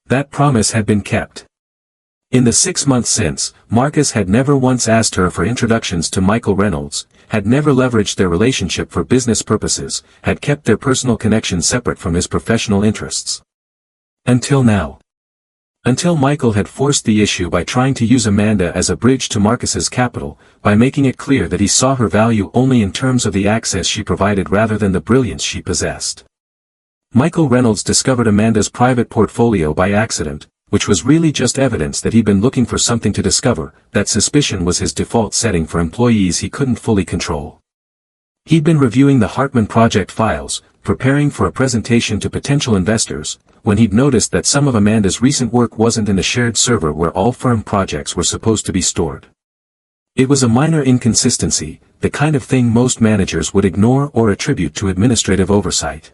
That promise had been kept. In the 6 months since, Marcus had never once asked her for introductions to Michael Reynolds, had never leveraged their relationship for business purposes, had kept their personal connection separate from his professional interests. Until now. Until Michael had forced the issue by trying to use Amanda as a bridge to Marcus's capital, by making it clear that he saw her value only in terms of the access she provided rather than the brilliance she possessed. Michael Reynolds discovered Amanda's private portfolio by accident, which was really just evidence that he'd been looking for something to discover, that suspicion was his default setting for employees he couldn't fully control. He'd been reviewing the Hartman project files, preparing for a presentation to potential investors, when he'd noticed that some of Amanda's recent work wasn't in the shared server where all firm projects were supposed to be stored. It was a minor inconsistency, the kind of thing most managers would ignore or attribute to administrative oversight.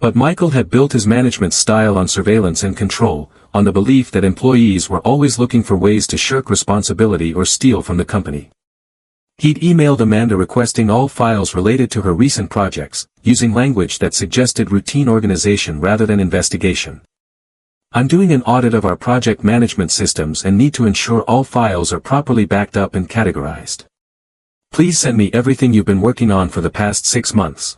But Michael had built his management style on surveillance and control, on the belief that employees were always looking for ways to shirk responsibility or steal from the company. He'd emailed Amanda requesting all files related to her recent projects, using language that suggested routine organization rather than investigation. "I'm doing an audit of our project management systems and need to ensure all files are properly backed up and categorized. Please send me everything you've been working on for the past 6 months."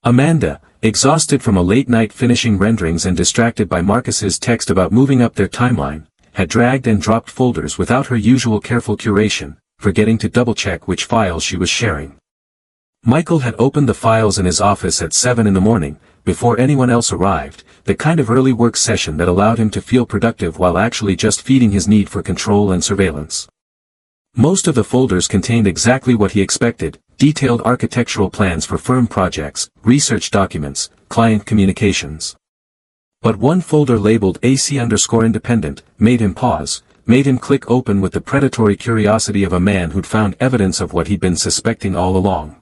Amanda, exhausted from a late night finishing renderings and distracted by Marcus's text about moving up their timeline, had dragged and dropped folders without her usual careful curation, forgetting to double-check which files she was sharing. Michael had opened the files in his office at 7 in the morning, before anyone else arrived, the kind of early work session that allowed him to feel productive while actually just feeding his need for control and surveillance. Most of the folders contained exactly what he expected: detailed architectural plans for firm projects, research documents, client communications. But one folder labeled AC_independent made him pause, made him click open with the predatory curiosity of a man who'd found evidence of what he'd been suspecting all along.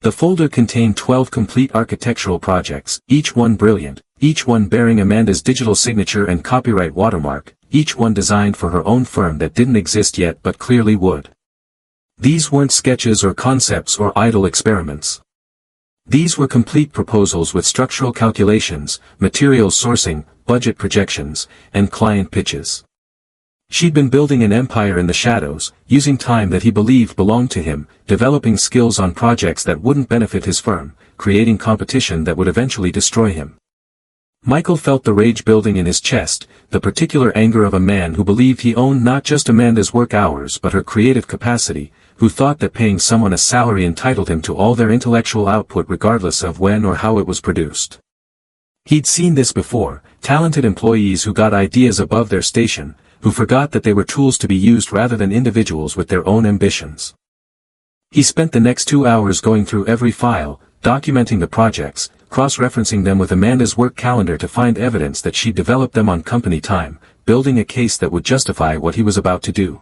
The folder contained 12 complete architectural projects, each one brilliant, each one bearing Amanda's digital signature and copyright watermark, each one designed for her own firm that didn't exist yet but clearly would. These weren't sketches or concepts or idle experiments. These were complete proposals with structural calculations, materials sourcing, budget projections, and client pitches. She'd been building an empire in the shadows, using time that he believed belonged to him, developing skills on projects that wouldn't benefit his firm, creating competition that would eventually destroy him. Michael felt the rage building in his chest, the particular anger of a man who believed he owned not just Amanda's work hours but her creative capacity, who thought that paying someone a salary entitled him to all their intellectual output regardless of when or how it was produced. He'd seen this before: talented employees who got ideas above their station, who forgot that they were tools to be used rather than individuals with their own ambitions. He spent the next 2 hours going through every file, documenting the projects, cross-referencing them with Amanda's work calendar to find evidence that she'd developed them on company time, building a case that would justify what he was about to do.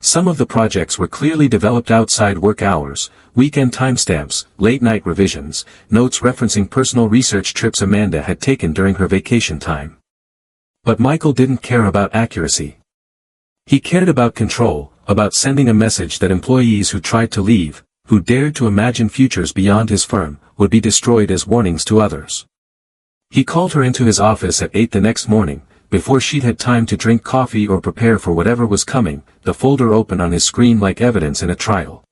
Some of the projects were clearly developed outside work hours: weekend timestamps, late-night revisions, notes referencing personal research trips Amanda had taken during her vacation time. But Michael didn't care about accuracy. He cared about control, about sending a message that employees who tried to leave, who dared to imagine futures beyond his firm, would be destroyed as warnings to others. He called her into his office at 8 the next morning, before she'd had time to drink coffee or prepare for whatever was coming, the folder open on his screen like evidence in a trial.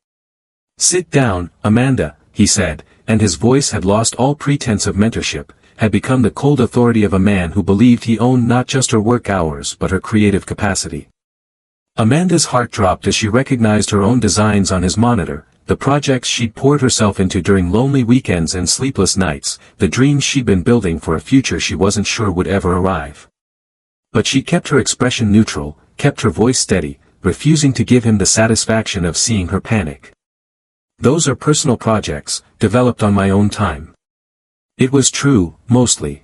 "Sit down, Amanda," he said, and his voice had lost all pretense of mentorship, had become the cold authority of a man who believed he owned not just her work hours but her creative capacity. Amanda's heart dropped as she recognized her own designs on his monitor, the projects she'd poured herself into during lonely weekends and sleepless nights, the dreams she'd been building for a future she wasn't sure would ever arrive. But she kept her expression neutral, kept her voice steady, refusing to give him the satisfaction of seeing her panic. "Those are personal projects, developed on my own time." It was true, mostly.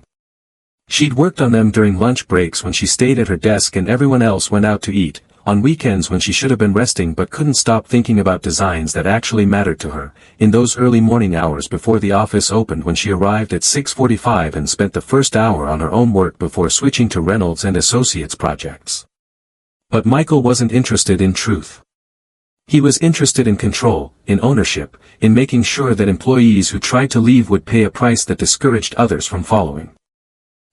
She'd worked on them during lunch breaks when she stayed at her desk and everyone else went out to eat, on weekends when she should have been resting but couldn't stop thinking about designs that actually mattered to her, in those early morning hours before the office opened when she arrived at 6:45 and spent the first hour on her own work before switching to Reynolds and Associates projects. But Michael wasn't interested in truth. He was interested in control, in ownership, in making sure that employees who tried to leave would pay a price that discouraged others from following.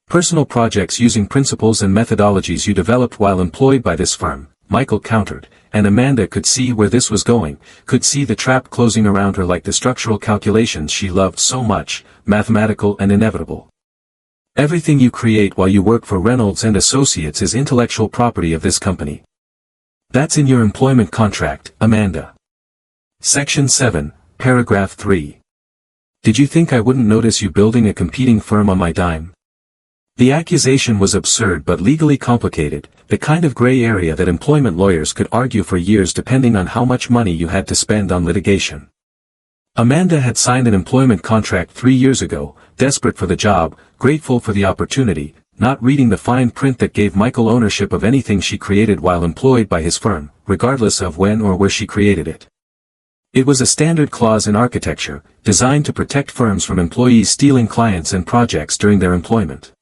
"Personal projects using principles and methodologies you developed while employed by this firm," Michael countered, and Amanda could see where this was going, could see the trap closing around her like the structural calculations she loved so much, mathematical and inevitable. "Everything you create while you work for Reynolds and Associates is intellectual property of this company. That's in your employment contract, Amanda. Section 7, Paragraph 3. Did you think I wouldn't notice you building a competing firm on my dime?" The accusation was absurd but legally complicated, the kind of gray area that employment lawyers could argue for years depending on how much money you had to spend on litigation. Amanda had signed an employment contract 3 years ago, desperate for the job, grateful for the opportunity, not reading the fine print that gave Michael ownership of anything she created while employed by his firm, regardless of when or where she created it. It was a standard clause in architecture, designed to protect firms from employees stealing clients and projects during their employment.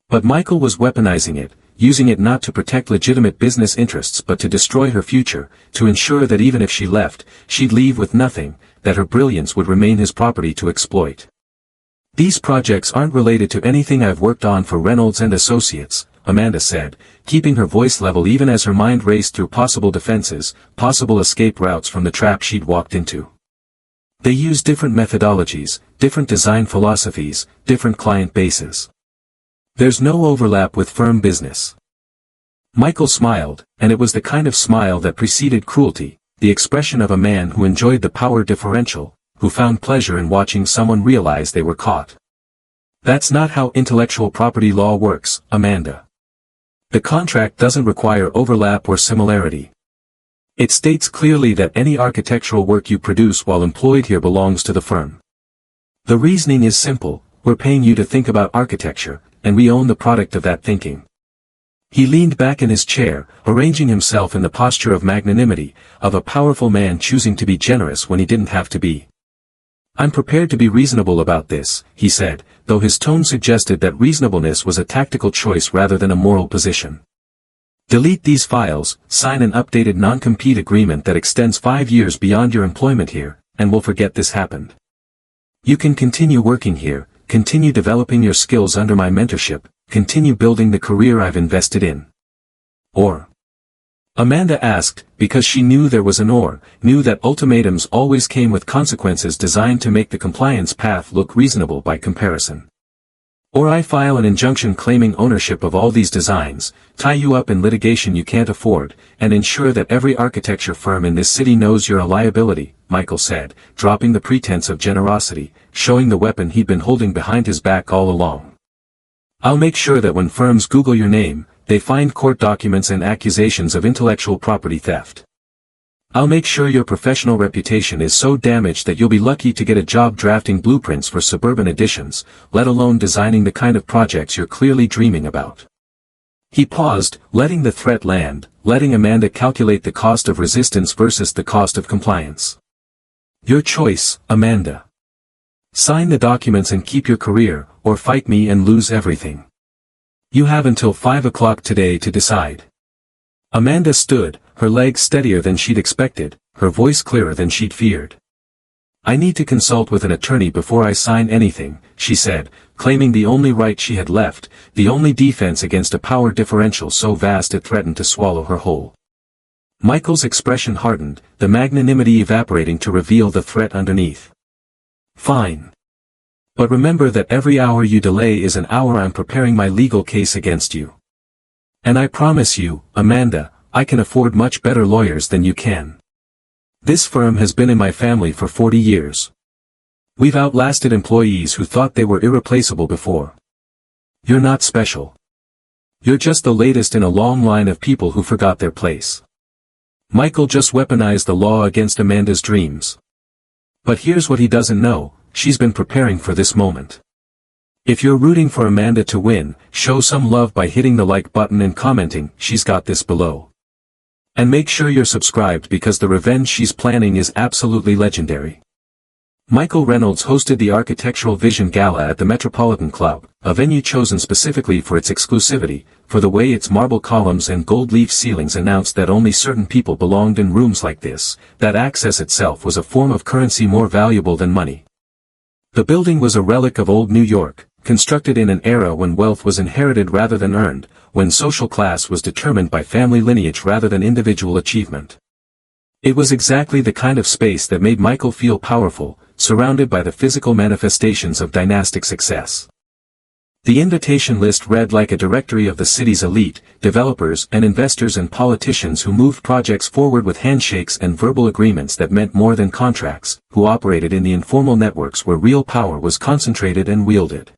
But Michael was weaponizing it, using it not to protect legitimate business interests but to destroy her future, to ensure that even if she left, she'd leave with nothing, that her brilliance would remain his property to exploit. "These projects aren't related to anything I've worked on for Reynolds and Associates," Amanda said, keeping her voice level even as her mind raced through possible defenses, possible escape routes from the trap she'd walked into. "They use different methodologies, different design philosophies, different client bases. There's no overlap with firm business." Michael smiled, and it was the kind of smile that preceded cruelty, the expression of a man who enjoyed the power differential, who found pleasure in watching someone realize they were caught. That's not how intellectual property law works, Amanda. The contract doesn't require overlap or similarity. It states clearly that any architectural work you produce while employed here belongs to the firm. The reasoning is simple: we're paying you to think about architecture, and we own the product of that thinking. He leaned back in his chair, arranging himself in the posture of magnanimity, of a powerful man choosing to be generous when he didn't have to be. "I'm prepared to be reasonable about this," he said, though his tone suggested that reasonableness was a tactical choice rather than a moral position. "Delete these files, sign an updated non-compete agreement that extends 5 years beyond your employment here, and we'll forget this happened. You can continue working here, continue developing your skills under my mentorship, continue building the career I've invested in." Or? Amanda asked, because she knew there was an or, knew that ultimatums always came with consequences designed to make the compliance path look reasonable by comparison. "Or I file an injunction claiming ownership of all these designs, tie you up in litigation you can't afford, and ensure that every architecture firm in this city knows you're a liability," Michael said, dropping the pretense of generosity, showing the weapon he'd been holding behind his back all along. "I'll make sure that when firms Google your name, they find court documents and accusations of intellectual property theft. I'll make sure your professional reputation is so damaged that you'll be lucky to get a job drafting blueprints for suburban additions, let alone designing the kind of projects you're clearly dreaming about." He paused, letting the threat land, letting Amanda calculate the cost of resistance versus the cost of compliance. "Your choice, Amanda. Sign the documents and keep your career, or fight me and lose everything. You have until 5 o'clock today to decide." Amanda stood, her legs steadier than she'd expected, her voice clearer than she'd feared. "I need to consult with an attorney before I sign anything," she said, claiming the only right she had left, the only defense against a power differential so vast it threatened to swallow her whole. Michael's expression hardened, the magnanimity evaporating to reveal the threat underneath. "Fine. But remember that every hour you delay is an hour I'm preparing my legal case against you. And I promise you, Amanda, I can afford much better lawyers than you can. This firm has been in my family for 40 years. We've outlasted employees who thought they were irreplaceable before. You're not special. You're just the latest in a long line of people who forgot their place." Michael just weaponized the law against Amanda's dreams. But here's what he doesn't know: she's been preparing for this moment. If you're rooting for Amanda to win, show some love by hitting the like button and commenting, "She's got this," below. And make sure you're subscribed because the revenge she's planning is absolutely legendary. Michael Reynolds hosted the Architectural Vision Gala at the Metropolitan Club, a venue chosen specifically for its exclusivity, for the way its marble columns and gold leaf ceilings announced that only certain people belonged in rooms like this, that access itself was a form of currency more valuable than money. The building was a relic of old New York, constructed in an era when wealth was inherited rather than earned, when social class was determined by family lineage rather than individual achievement. It was exactly the kind of space that made Michael feel powerful, surrounded by the physical manifestations of dynastic success. The invitation list read like a directory of the city's elite, developers and investors and politicians who moved projects forward with handshakes and verbal agreements that meant more than contracts, who operated in the informal networks where real power was concentrated and wielded.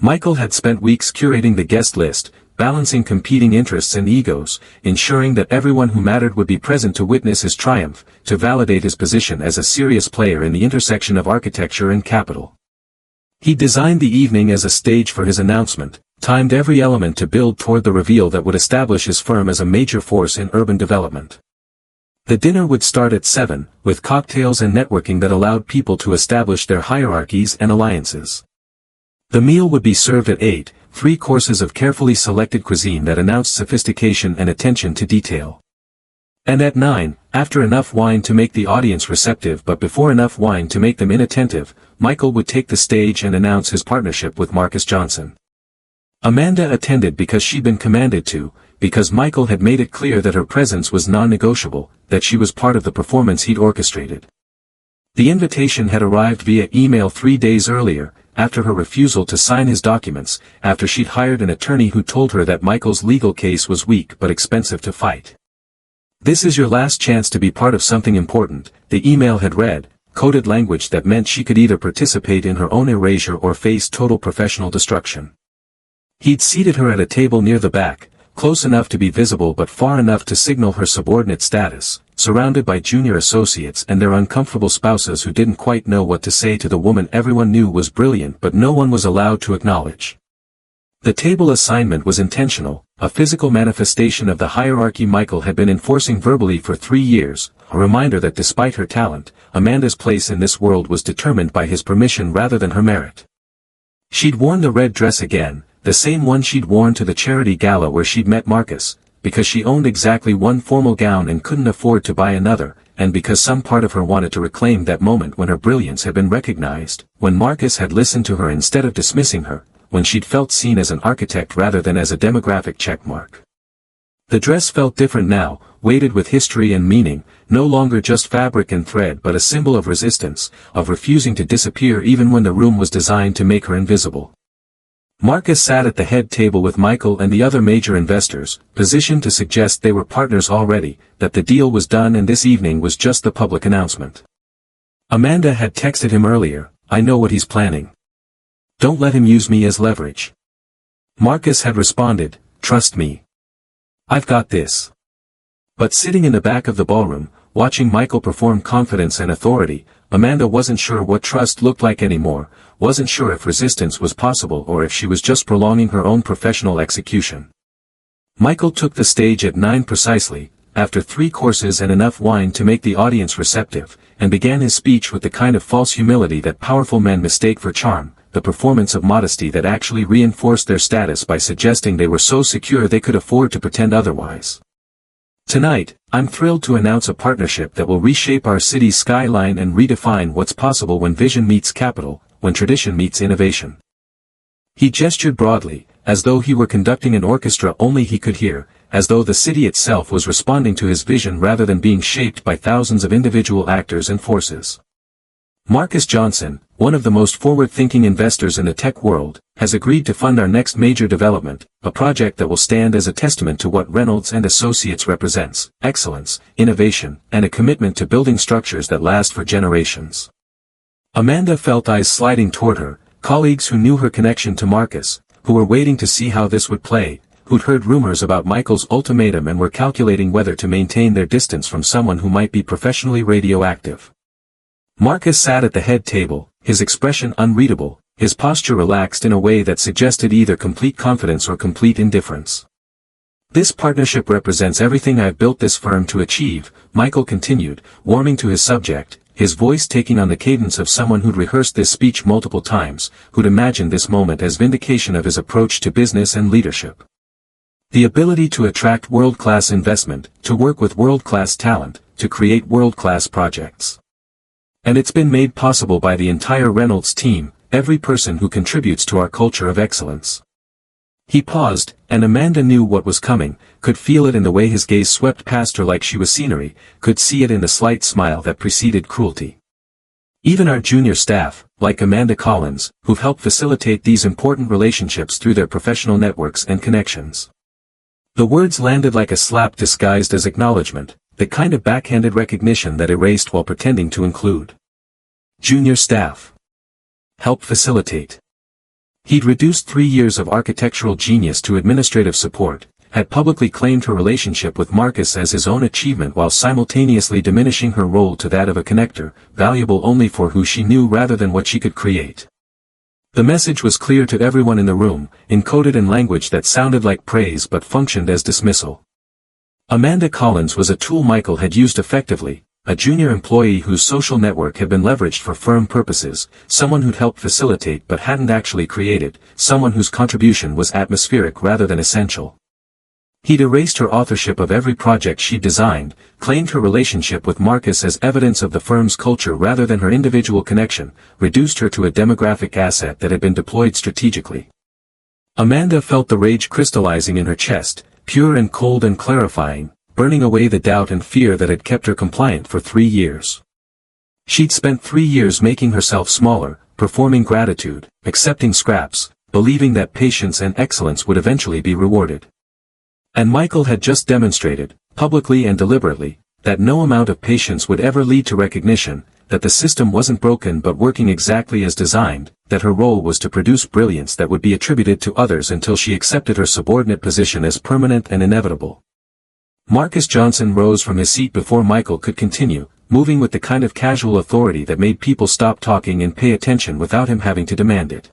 Michael had spent weeks curating the guest list, balancing competing interests and egos, ensuring that everyone who mattered would be present to witness his triumph, to validate his position as a serious player in the intersection of architecture and capital. He designed the evening as a stage for his announcement, timed every element to build toward the reveal that would establish his firm as a major force in urban development. The dinner would start at 7, with cocktails and networking that allowed people to establish their hierarchies and alliances. The meal would be served at 8, 3 courses of carefully selected cuisine that announced sophistication and attention to detail. And at 9, after enough wine to make the audience receptive but before enough wine to make them inattentive, Michael would take the stage and announce his partnership with Marcus Johnson. Amanda attended because she'd been commanded to, because Michael had made it clear that her presence was non-negotiable, that she was part of the performance he'd orchestrated. The invitation had arrived via email 3 days earlier, after her refusal to sign his documents, after she'd hired an attorney who told her that Michael's legal case was weak but expensive to fight. "This is your last chance to be part of something important," the email had read, coded language that meant she could either participate in her own erasure or face total professional destruction. He'd seated her at a table near the back, close enough to be visible but far enough to signal her subordinate status, surrounded by junior associates and their uncomfortable spouses who didn't quite know what to say to the woman everyone knew was brilliant but no one was allowed to acknowledge. The table assignment was intentional, a physical manifestation of the hierarchy Michael had been enforcing verbally for 3 years, a reminder that despite her talent, Amanda's place in this world was determined by his permission rather than her merit. She'd worn the red dress again, the same one she'd worn to the charity gala where she'd met Marcus, because she owned exactly one formal gown and couldn't afford to buy another, and because some part of her wanted to reclaim that moment when her brilliance had been recognized, when Marcus had listened to her instead of dismissing her, when she'd felt seen as an architect rather than as a demographic checkmark. The dress felt different now, weighted with history and meaning, no longer just fabric and thread but a symbol of resistance, of refusing to disappear even when the room was designed to make her invisible. Marcus sat at the head table with Michael and the other major investors, positioned to suggest they were partners already, that the deal was done and this evening was just the public announcement. Amanda had texted him earlier, "I know what he's planning. Don't let him use me as leverage." Marcus had responded, "Trust me. I've got this." But sitting in the back of the ballroom, watching Michael perform confidence and authority, Amanda wasn't sure what trust looked like anymore, wasn't sure if resistance was possible or if she was just prolonging her own professional execution. Michael took the stage at 9 precisely, after 3 courses and enough wine to make the audience receptive, and began his speech with the kind of false humility that powerful men mistake for charm, the performance of modesty that actually reinforced their status by suggesting they were so secure they could afford to pretend otherwise. "Tonight, I'm thrilled to announce a partnership that will reshape our city's skyline and redefine what's possible when vision meets capital, when tradition meets innovation." He gestured broadly, as though he were conducting an orchestra only he could hear, as though the city itself was responding to his vision rather than being shaped by thousands of individual actors and forces. Marcus Johnson, one of the most forward-thinking investors in the tech world, has agreed to fund our next major development, a project that will stand as a testament to what Reynolds and Associates represents: excellence, innovation, and a commitment to building structures that last for generations. Amanda felt eyes sliding toward her, colleagues who knew her connection to Marcus, who were waiting to see how this would play, who'd heard rumors about Michael's ultimatum and were calculating whether to maintain their distance from someone who might be professionally radioactive. Marcus sat at the head table, his expression unreadable, his posture relaxed in a way that suggested either complete confidence or complete indifference. "This partnership represents everything I've built this firm to achieve," Michael continued, warming to his subject, his voice taking on the cadence of someone who'd rehearsed this speech multiple times, who'd imagined this moment as vindication of his approach to business and leadership. "The ability to attract world-class investment, to work with world-class talent, to create world-class projects. And it's been made possible by the entire Reynolds team, every person who contributes to our culture of excellence." He paused, and Amanda knew what was coming, could feel it in the way his gaze swept past her like she was scenery, could see it in the slight smile that preceded cruelty. "Even our junior staff, like Amanda Collins, who've helped facilitate these important relationships through their professional networks and connections." The words landed like a slap disguised as acknowledgement, the kind of backhanded recognition that erased while pretending to include. Junior staff. Help facilitate. He'd reduced 3 years of architectural genius to administrative support, had publicly claimed her relationship with Marcus as his own achievement while simultaneously diminishing her role to that of a connector, valuable only for who she knew rather than what she could create. The message was clear to everyone in the room, encoded in language that sounded like praise but functioned as dismissal. Amanda Collins was a tool Michael had used effectively, a junior employee whose social network had been leveraged for firm purposes, someone who'd helped facilitate but hadn't actually created, someone whose contribution was atmospheric rather than essential. He'd erased her authorship of every project she'd designed, claimed her relationship with Marcus as evidence of the firm's culture rather than her individual connection, reduced her to a demographic asset that had been deployed strategically. Amanda felt the rage crystallizing in her chest, pure and cold and clarifying, burning away the doubt and fear that had kept her compliant for 3 years. She'd spent 3 years making herself smaller, performing gratitude, accepting scraps, believing that patience and excellence would eventually be rewarded. And Michael had just demonstrated, publicly and deliberately, that no amount of patience would ever lead to recognition, that the system wasn't broken but working exactly as designed, that her role was to produce brilliance that would be attributed to others until she accepted her subordinate position as permanent and inevitable. Marcus Johnson rose from his seat before Michael could continue, moving with the kind of casual authority that made people stop talking and pay attention without him having to demand it.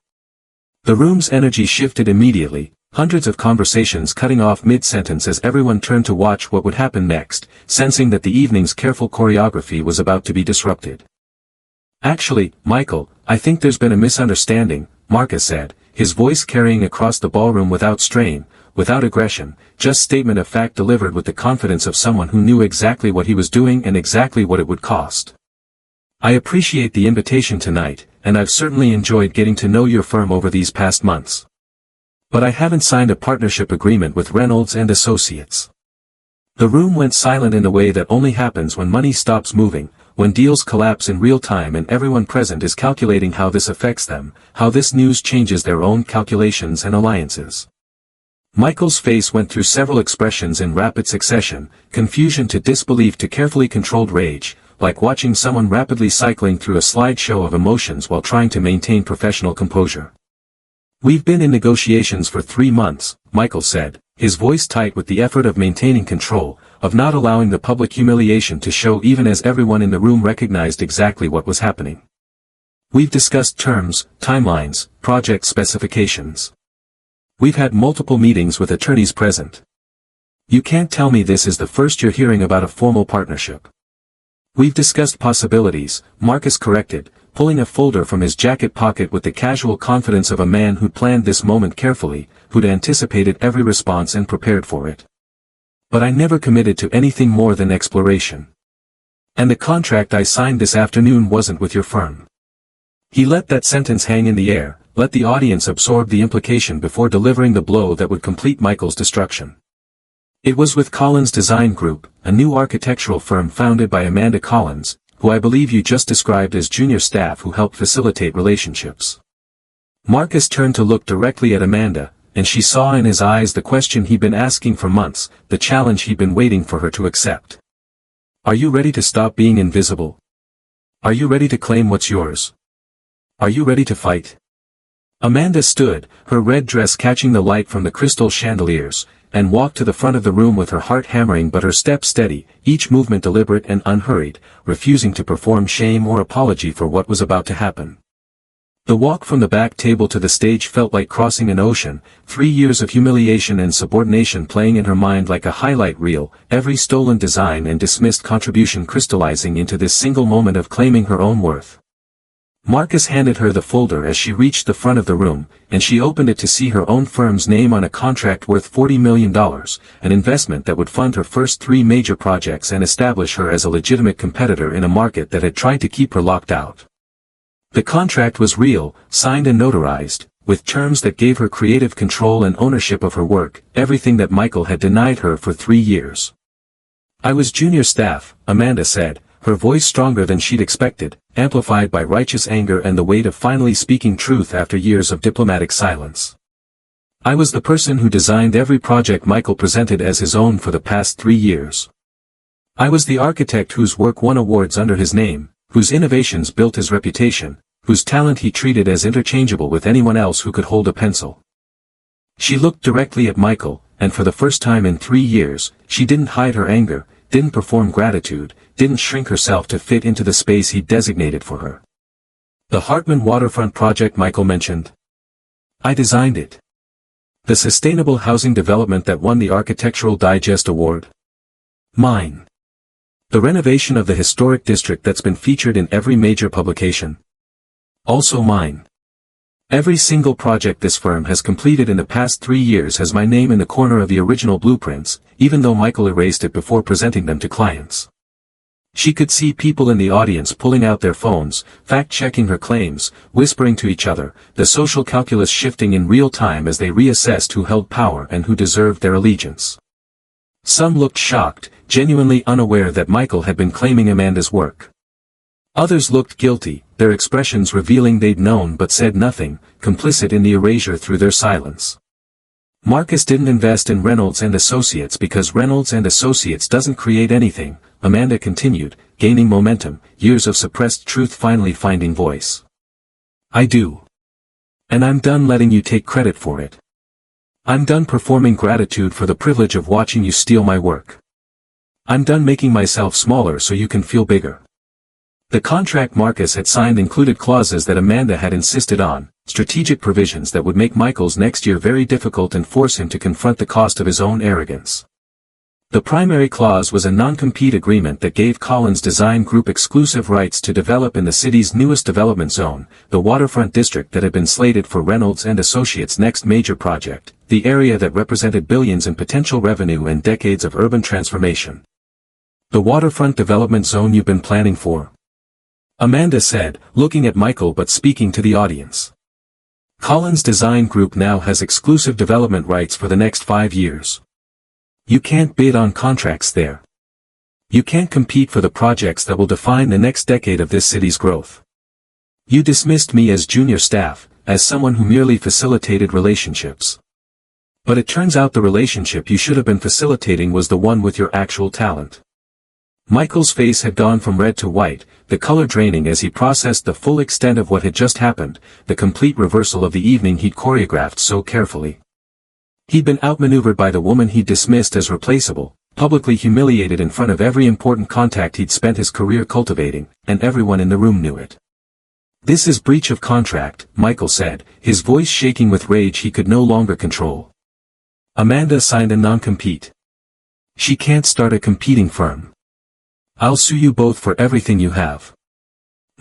The room's energy shifted immediately, hundreds of conversations cutting off mid-sentence as everyone turned to watch what would happen next, sensing that the evening's careful choreography was about to be disrupted. "Actually, Michael, I think there's been a misunderstanding," Marcus said, his voice carrying across the ballroom without strain, without aggression, just statement of fact delivered with the confidence of someone who knew exactly what he was doing and exactly what it would cost. "I appreciate the invitation tonight, and I've certainly enjoyed getting to know your firm over these past months. But I haven't signed a partnership agreement with Reynolds and Associates." The room went silent in the way that only happens when money stops moving, when deals collapse in real time and everyone present is calculating how this affects them, how this news changes their own calculations and alliances. Michael's face went through several expressions in rapid succession, confusion to disbelief to carefully controlled rage, like watching someone rapidly cycling through a slideshow of emotions while trying to maintain professional composure. "We've been in negotiations for 3 months, Michael said, his voice tight with the effort of maintaining control, of not allowing the public humiliation to show even as everyone in the room recognized exactly what was happening. "We've discussed terms, timelines, project specifications. We've had multiple meetings with attorneys present. You can't tell me this is the first you're hearing about a formal partnership." "We've discussed possibilities," Marcus corrected, pulling a folder from his jacket pocket with the casual confidence of a man who'd planned this moment carefully, who'd anticipated every response and prepared for it. "But I never committed to anything more than exploration. And the contract I signed this afternoon wasn't with your firm." He let that sentence hang in the air, let the audience absorb the implication before delivering the blow that would complete Michael's destruction. "It was with Collins Design Group, a new architectural firm founded by Amanda Collins, who I believe you just described as junior staff who help facilitate relationships." Marcus turned to look directly at Amanda, and she saw in his eyes the question he'd been asking for months, the challenge he'd been waiting for her to accept. "Are you ready to stop being invisible? Are you ready to claim what's yours? Are you ready to fight?" Amanda stood, her red dress catching the light from the crystal chandeliers, and walked to the front of the room with her heart hammering but her step steady, each movement deliberate and unhurried, refusing to perform shame or apology for what was about to happen. The walk from the back table to the stage felt like crossing an ocean, 3 years of humiliation and subordination playing in her mind like a highlight reel, every stolen design and dismissed contribution crystallizing into this single moment of claiming her own worth. Marcus handed her the folder as she reached the front of the room, and she opened it to see her own firm's name on a contract worth $40 million, an investment that would fund her first 3 major projects and establish her as a legitimate competitor in a market that had tried to keep her locked out. The contract was real, signed and notarized, with terms that gave her creative control and ownership of her work, everything that Michael had denied her for 3 years. "I was junior staff," Amanda said, her voice stronger than she'd expected, amplified by righteous anger and the weight of finally speaking truth after years of diplomatic silence. "I was the person who designed every project Michael presented as his own for the past 3 years. I was the architect whose work won awards under his name, whose innovations built his reputation, whose talent he treated as interchangeable with anyone else who could hold a pencil." She looked directly at Michael, and for the first time in 3 years, she didn't hide her anger, didn't perform gratitude, didn't shrink herself to fit into the space he'd designated for her. "The Hartman waterfront project Michael mentioned. I designed it. The sustainable housing development that won the Architectural Digest Award. Mine. The renovation of the historic district that's been featured in every major publication. Also mine. Every single project this firm has completed in the past 3 years has my name in the corner of the original blueprints, even though Michael erased it before presenting them to clients." She could see people in the audience pulling out their phones, fact-checking her claims, whispering to each other, the social calculus shifting in real time as they reassessed who held power and who deserved their allegiance. Some looked shocked, genuinely unaware that Michael had been claiming Amanda's work. Others looked guilty, their expressions revealing they'd known but said nothing, complicit in the erasure through their silence. Marcus didn't invest in Reynolds and Associates because Reynolds and Associates doesn't create anything, Amanda continued, gaining momentum, years of suppressed truth finally finding voice. I do. And I'm done letting you take credit for it. I'm done performing gratitude for the privilege of watching you steal my work. I'm done making myself smaller so you can feel bigger. The contract Marcus had signed included clauses that Amanda had insisted on, strategic provisions that would make Michael's next year very difficult and force him to confront the cost of his own arrogance. The primary clause was a non-compete agreement that gave Collins Design Group exclusive rights to develop in the city's newest development zone, the waterfront district that had been slated for Reynolds and Associates' next major project, the area that represented billions in potential revenue and decades of urban transformation. The waterfront development zone you've been planning for? Amanda said, looking at Michael but speaking to the audience. Collins Design Group now has exclusive development rights for the next 5 years. You can't bid on contracts there. You can't compete for the projects that will define the next decade of this city's growth. You dismissed me as junior staff, as someone who merely facilitated relationships. But it turns out the relationship you should have been facilitating was the one with your actual talent. Michael's face had gone from red to white, the color draining as he processed the full extent of what had just happened, the complete reversal of the evening he'd choreographed so carefully. He'd been outmaneuvered by the woman he'd dismissed as replaceable, publicly humiliated in front of every important contact he'd spent his career cultivating, and everyone in the room knew it. This is breach of contract, Michael said, his voice shaking with rage he could no longer control. Amanda signed a non-compete. She can't start a competing firm. I'll sue you both for everything you have.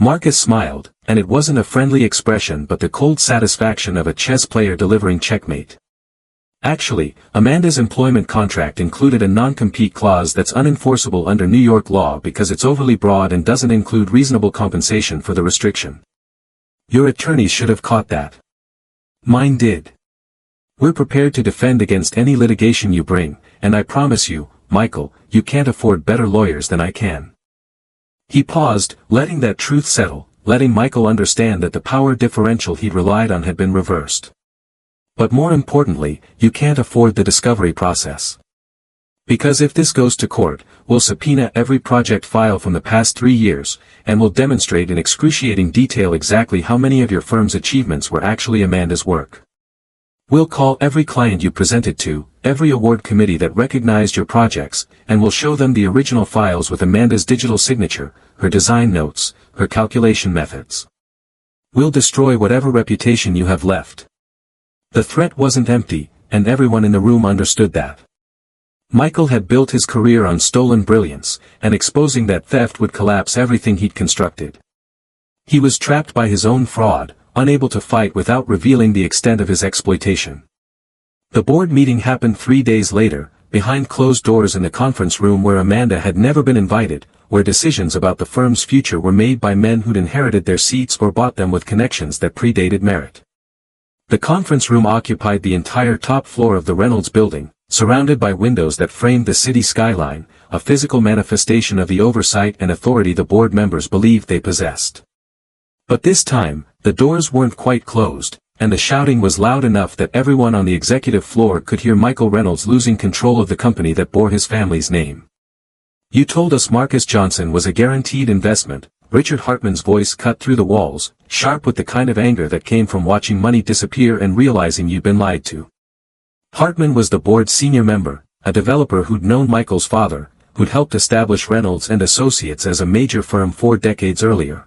Marcus smiled, and it wasn't a friendly expression but the cold satisfaction of a chess player delivering checkmate. Actually, Amanda's employment contract included a non-compete clause that's unenforceable under New York law because it's overly broad and doesn't include reasonable compensation for the restriction. Your attorneys should have caught that. Mine did. We're prepared to defend against any litigation you bring, and I promise you, Michael, you can't afford better lawyers than I can. He paused, letting that truth settle, letting Michael understand that the power differential he'd relied on had been reversed. But more importantly, you can't afford the discovery process. Because if this goes to court, we'll subpoena every project file from the past 3 years, and we'll demonstrate in excruciating detail exactly how many of your firm's achievements were actually Amanda's work. We'll call every client you presented to, every award committee that recognized your projects, and we'll show them the original files with Amanda's digital signature, her design notes, her calculation methods. We'll destroy whatever reputation you have left. The threat wasn't empty, and everyone in the room understood that. Michael had built his career on stolen brilliance, and exposing that theft would collapse everything he'd constructed. He was trapped by his own fraud, unable to fight without revealing the extent of his exploitation. The board meeting happened 3 days later, behind closed doors in the conference room where Amanda had never been invited, where decisions about the firm's future were made by men who'd inherited their seats or bought them with connections that predated merit. The conference room occupied the entire top floor of the Reynolds building, surrounded by windows that framed the city skyline, a physical manifestation of the oversight and authority the board members believed they possessed. But this time, the doors weren't quite closed, and the shouting was loud enough that everyone on the executive floor could hear Michael Reynolds losing control of the company that bore his family's name. You told us Marcus Johnson was a guaranteed investment. Richard Hartman's voice cut through the walls, sharp with the kind of anger that came from watching money disappear and realizing you'd been lied to. Hartman was the board's senior member, a developer who'd known Michael's father, who'd helped establish Reynolds and Associates as a major firm 4 decades earlier.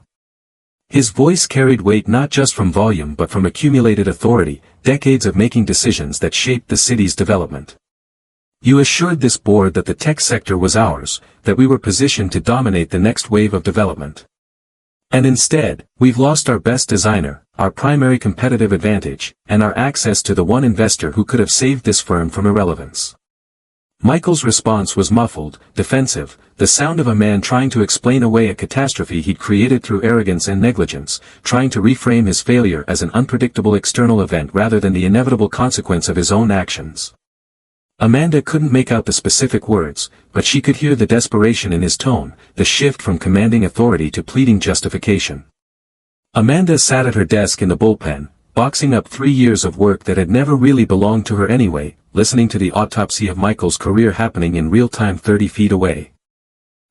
His voice carried weight not just from volume but from accumulated authority, decades of making decisions that shaped the city's development. You assured this board that the tech sector was ours, that we were positioned to dominate the next wave of development. And instead, we've lost our best designer, our primary competitive advantage, and our access to the one investor who could have saved this firm from irrelevance. Michael's response was muffled, defensive, the sound of a man trying to explain away a catastrophe he'd created through arrogance and negligence, trying to reframe his failure as an unpredictable external event rather than the inevitable consequence of his own actions. Amanda couldn't make out the specific words, but she could hear the desperation in his tone, the shift from commanding authority to pleading justification. Amanda sat at her desk in the bullpen, boxing up 3 years of work that had never really belonged to her anyway, listening to the autopsy of Michael's career happening in real time 30 feet away.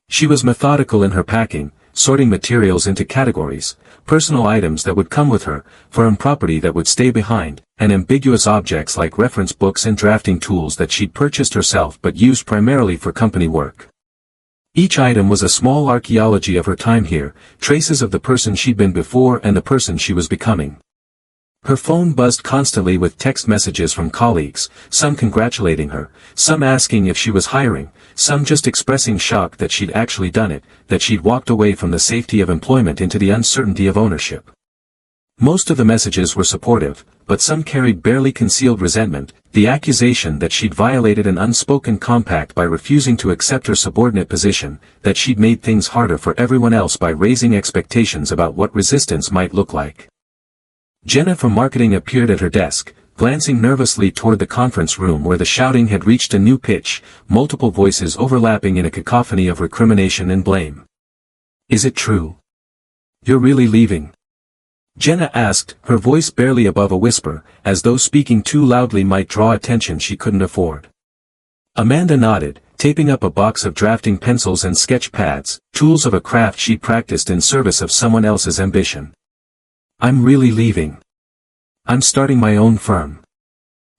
She was methodical in her packing, sorting materials into categories, personal items that would come with her, firm property that would stay behind, and ambiguous objects like reference books and drafting tools that she'd purchased herself but used primarily for company work. Each item was a small archaeology of her time here, traces of the person she'd been before and the person she was becoming. Her phone buzzed constantly with text messages from colleagues, some congratulating her, some asking if she was hiring, some just expressing shock that she'd actually done it, that she'd walked away from the safety of employment into the uncertainty of ownership. Most of the messages were supportive, but some carried barely concealed resentment, the accusation that she'd violated an unspoken compact by refusing to accept her subordinate position, that she'd made things harder for everyone else by raising expectations about what resistance might look like. Jenna from marketing appeared at her desk, glancing nervously toward the conference room where the shouting had reached a new pitch, multiple voices overlapping in a cacophony of recrimination and blame. "Is it true? You're really leaving?" Jenna asked, her voice barely above a whisper, as though speaking too loudly might draw attention she couldn't afford. Amanda nodded, taping up a box of drafting pencils and sketch pads, tools of a craft she'd practiced in service of someone else's ambition. "I'm really leaving. I'm starting my own firm."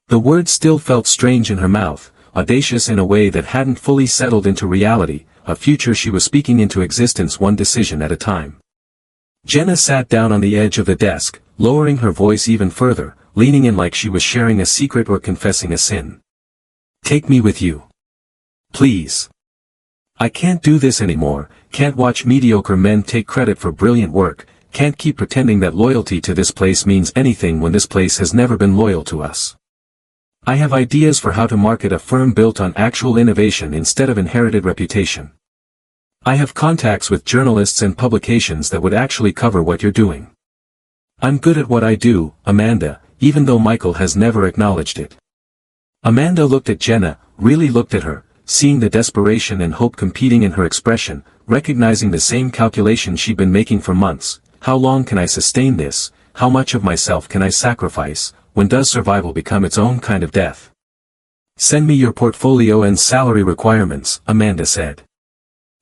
The words still felt strange in her mouth, audacious in a way that hadn't fully settled into reality, a future she was speaking into existence one decision at a time. Jenna sat down on the edge of the desk, lowering her voice even further, leaning in like she was sharing a secret or confessing a sin. "Take me with you. Please. I can't do this anymore, can't watch mediocre men take credit for brilliant work, can't keep pretending that loyalty to this place means anything when this place has never been loyal to us. I have ideas for how to market a firm built on actual innovation instead of inherited reputation. I have contacts with journalists and publications that would actually cover what you're doing. I'm good at what I do, Amanda, even though Michael has never acknowledged it." Amanda looked at Jenna, really looked at her, seeing the desperation and hope competing in her expression, recognizing the same calculation she'd been making for months. How long can I sustain this? How much of myself can I sacrifice? When does survival become its own kind of death? "Send me your portfolio and salary requirements," Amanda said.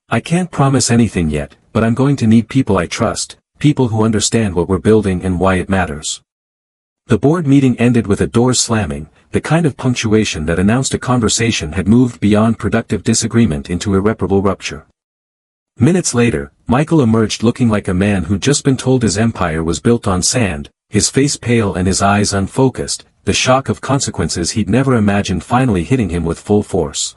"I can't promise anything yet, but I'm going to need people I trust, people who understand what we're building and why it matters." The board meeting ended with a door slamming, the kind of punctuation that announced a conversation had moved beyond productive disagreement into irreparable rupture. Minutes later, Michael emerged looking like a man who'd just been told his empire was built on sand, his face pale and his eyes unfocused, the shock of consequences he'd never imagined finally hitting him with full force.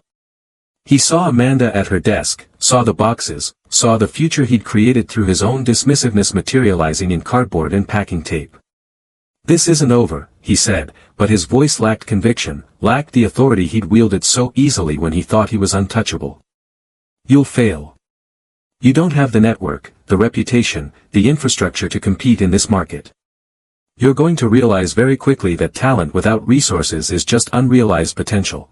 He saw Amanda at her desk, saw the boxes, saw the future he'd created through his own dismissiveness materializing in cardboard and packing tape. "This isn't over," he said, but his voice lacked conviction, lacked the authority he'd wielded so easily when he thought he was untouchable. "You'll fail. You don't have the network, the reputation, the infrastructure to compete in this market. You're going to realize very quickly that talent without resources is just unrealized potential."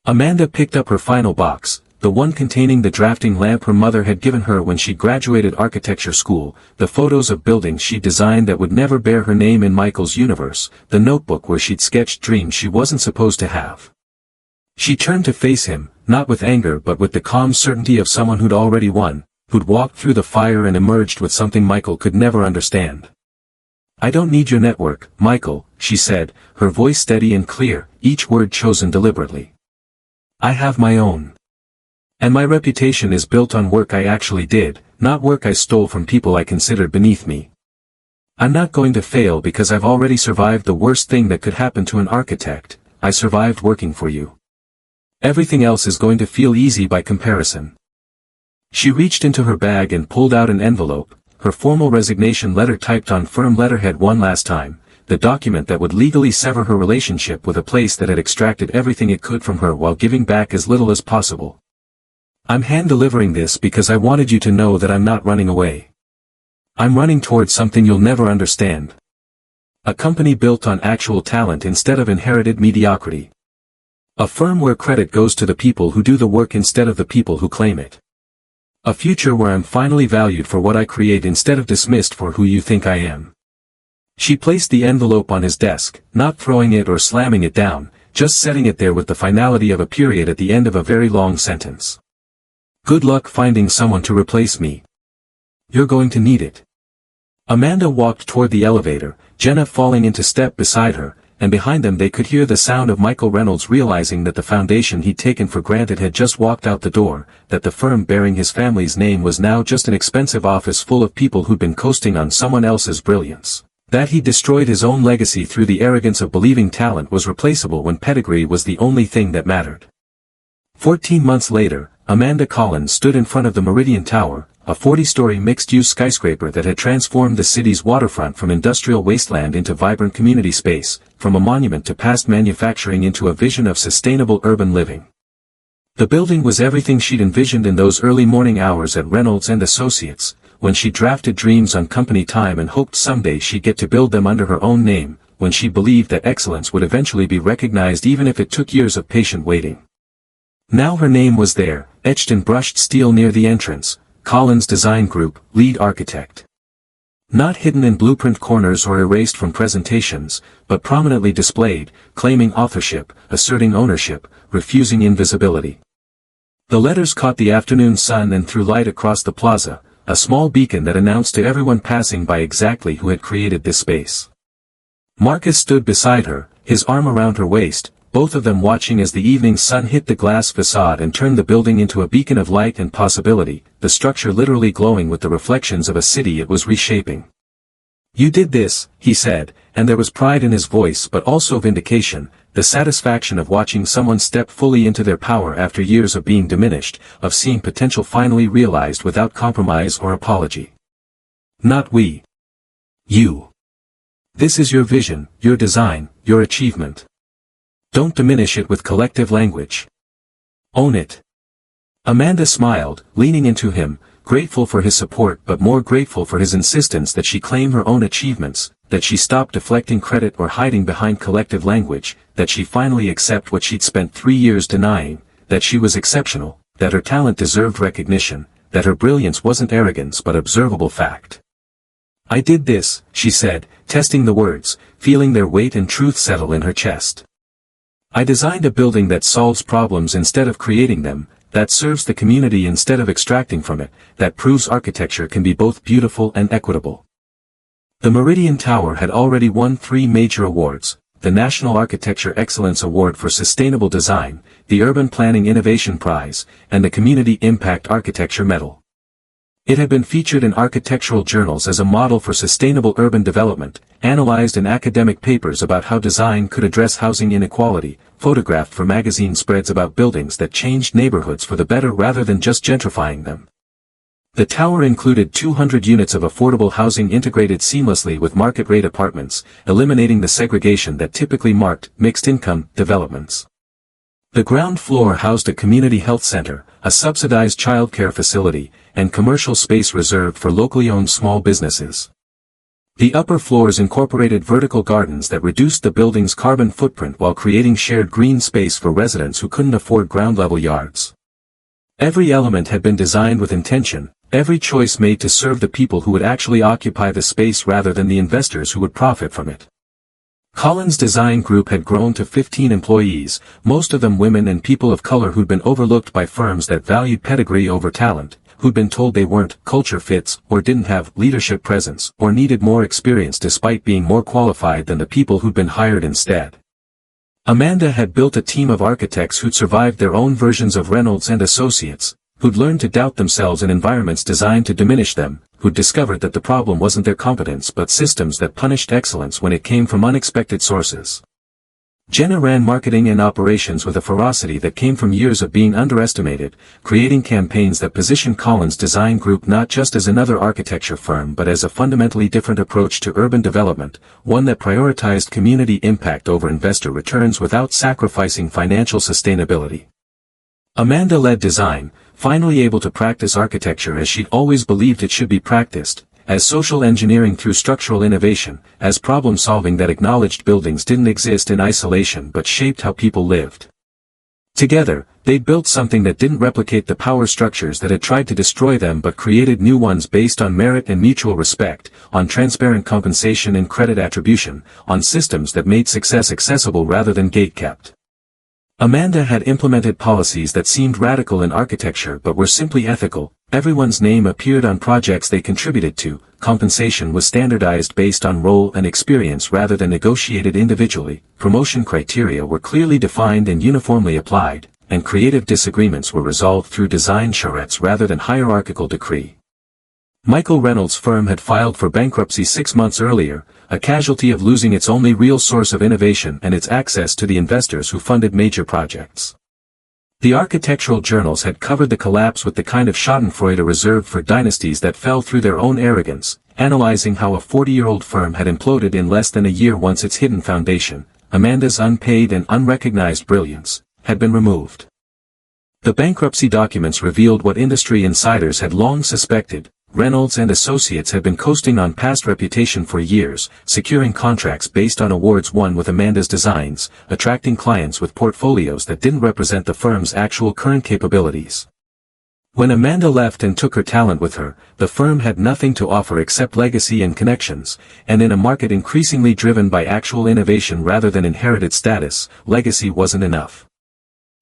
Amanda picked up her final box, the one containing the drafting lamp her mother had given her when she graduated architecture school, the photos of buildings she designed that would never bear her name in Michael's universe, the notebook where she'd sketched dreams she wasn't supposed to have. She turned to face him, not with anger but with the calm certainty of someone who'd already won, who'd walked through the fire and emerged with something Michael could never understand. "I don't need your network, Michael," she said, her voice steady and clear, each word chosen deliberately. "I have my own. And my reputation is built on work I actually did, not work I stole from people I considered beneath me. I'm not going to fail because I've already survived the worst thing that could happen to an architect. I survived working for you. Everything else is going to feel easy by comparison." She reached into her bag and pulled out an envelope, her formal resignation letter typed on firm letterhead one last time, the document that would legally sever her relationship with a place that had extracted everything it could from her while giving back as little as possible. "I'm hand-delivering this because I wanted you to know that I'm not running away. I'm running towards something you'll never understand. A company built on actual talent instead of inherited mediocrity. A firm where credit goes to the people who do the work instead of the people who claim it. A future where I'm finally valued for what I create instead of dismissed for who you think I am. She placed the envelope on his desk, not throwing it or slamming it down, just setting it there with the finality of a period at the end of a very long sentence. Good luck finding someone to replace me. You're going to need it. Amanda walked toward the elevator, Jenna falling into step beside her, and behind them they could hear the sound of Michael Reynolds realizing that the foundation he'd taken for granted had just walked out the door, that the firm bearing his family's name was now just an expensive office full of people who'd been coasting on someone else's brilliance, that he'd destroyed his own legacy through the arrogance of believing talent was replaceable when pedigree was the only thing that mattered. 14 months later, Amanda Collins stood in front of the Meridian Tower, a 40-story mixed-use skyscraper that had transformed the city's waterfront from industrial wasteland into vibrant community space, from a monument to past manufacturing into a vision of sustainable urban living. The building was everything she'd envisioned in those early morning hours at Reynolds and Associates, when she drafted dreams on company time and hoped someday she'd get to build them under her own name, when she believed that excellence would eventually be recognized even if it took years of patient waiting. Now her name was there, etched in brushed steel near the entrance, Collins Design Group, lead architect. Not hidden in blueprint corners or erased from presentations, but prominently displayed, claiming authorship, asserting ownership, refusing invisibility. The letters caught the afternoon sun and threw light across the plaza, a small beacon that announced to everyone passing by exactly who had created this space. Marcus stood beside her, his arm around her waist, both of them watching as the evening sun hit the glass facade and turned the building into a beacon of light and possibility, the structure literally glowing with the reflections of a city it was reshaping. You did this, he said, and there was pride in his voice but also vindication, the satisfaction of watching someone step fully into their power after years of being diminished, of seeing potential finally realized without compromise or apology. Not we. You. This is your vision, your design, your achievement. Don't diminish it with collective language. Own it. Amanda smiled, leaning into him, grateful for his support but more grateful for his insistence that she claim her own achievements, that she stop deflecting credit or hiding behind collective language, that she finally accept what she'd spent 3 years denying, that she was exceptional, that her talent deserved recognition, that her brilliance wasn't arrogance but observable fact. I did this, she said, testing the words, feeling their weight and truth settle in her chest. I designed a building that solves problems instead of creating them, that serves the community instead of extracting from it, that proves architecture can be both beautiful and equitable. The Meridian Tower had already won 3 major awards, the National Architecture Excellence Award for Sustainable Design, the Urban Planning Innovation Prize, and the Community Impact Architecture Medal. It had been featured in architectural journals as a model for sustainable urban development, analyzed in academic papers about how design could address housing inequality, photographed for magazine spreads about buildings that changed neighborhoods for the better rather than just gentrifying them. The tower included 200 units of affordable housing integrated seamlessly with market-rate apartments, eliminating the segregation that typically marked mixed-income developments. The ground floor housed a community health center, a subsidized childcare facility, and commercial space reserved for locally owned small businesses. The upper floors incorporated vertical gardens that reduced the building's carbon footprint while creating shared green space for residents who couldn't afford ground-level yards. Every element had been designed with intention, every choice made to serve the people who would actually occupy the space rather than the investors who would profit from it. Collins Design Group had grown to 15 employees, most of them women and people of color who'd been overlooked by firms that valued pedigree over talent, who'd been told they weren't culture fits or didn't have leadership presence or needed more experience despite being more qualified than the people who'd been hired instead. Amanda had built a team of architects who'd survived their own versions of Reynolds and Associates, who'd learned to doubt themselves in environments designed to diminish them, who'd discovered that the problem wasn't their competence but systems that punished excellence when it came from unexpected sources. Jenna ran marketing and operations with a ferocity that came from years of being underestimated, creating campaigns that positioned Collins Design Group not just as another architecture firm but as a fundamentally different approach to urban development, one that prioritized community impact over investor returns without sacrificing financial sustainability. Amanda led design, finally able to practice architecture as she'd always believed it should be practiced, as social engineering through structural innovation, as problem-solving that acknowledged buildings didn't exist in isolation but shaped how people lived. Together, they'd built something that didn't replicate the power structures that had tried to destroy them but created new ones based on merit and mutual respect, on transparent compensation and credit attribution, on systems that made success accessible rather than gate-kept. Amanda had implemented policies that seemed radical in architecture but were simply ethical. Everyone's name appeared on projects they contributed to, compensation was standardized based on role and experience rather than negotiated individually, promotion criteria were clearly defined and uniformly applied, and creative disagreements were resolved through design charrettes rather than hierarchical decree. Michael Reynolds' firm had filed for bankruptcy 6 months earlier, a casualty of losing its only real source of innovation and its access to the investors who funded major projects. The architectural journals had covered the collapse with the kind of schadenfreude reserved for dynasties that fell through their own arrogance, analyzing how a 40-year-old firm had imploded in less than a year once its hidden foundation, Amanda's unpaid and unrecognized brilliance, had been removed. The bankruptcy documents revealed what industry insiders had long suspected. Reynolds and Associates had been coasting on past reputation for years, securing contracts based on awards won with Amanda's designs, attracting clients with portfolios that didn't represent the firm's actual current capabilities. When Amanda left and took her talent with her, the firm had nothing to offer except legacy and connections, and in a market increasingly driven by actual innovation rather than inherited status, legacy wasn't enough.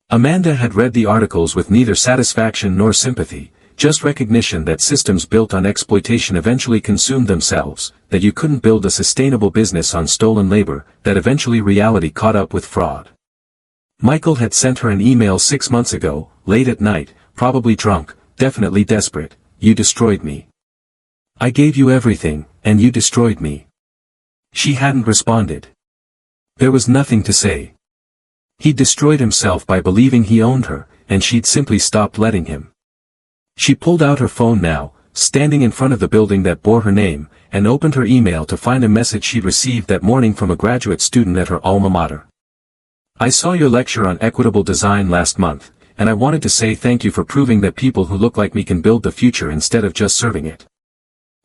Amanda had read the articles with neither satisfaction nor sympathy, just recognition that systems built on exploitation eventually consumed themselves, that you couldn't build a sustainable business on stolen labor, that eventually reality caught up with fraud. Michael had sent her an email 6 months ago, late at night, probably drunk, definitely desperate. You destroyed me. I gave you everything, and you destroyed me. She hadn't responded. There was nothing to say. He'd destroyed himself by believing he owned her, and she'd simply stopped letting him. She pulled out her phone now, standing in front of the building that bore her name, and opened her email to find a message she'd received that morning from a graduate student at her alma mater. I saw your lecture on equitable design last month, and I wanted to say thank you for proving that people who look like me can build the future instead of just serving it.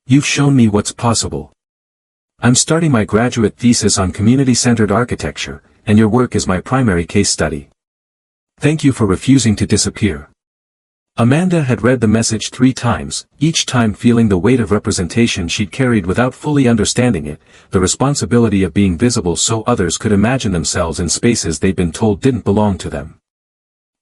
You've shown me what's possible. I'm starting my graduate thesis on community-centered architecture, and your work is my primary case study. Thank you for refusing to disappear. Amanda had read the message 3 times, each time feeling the weight of representation she'd carried without fully understanding it, the responsibility of being visible so others could imagine themselves in spaces they'd been told didn't belong to them.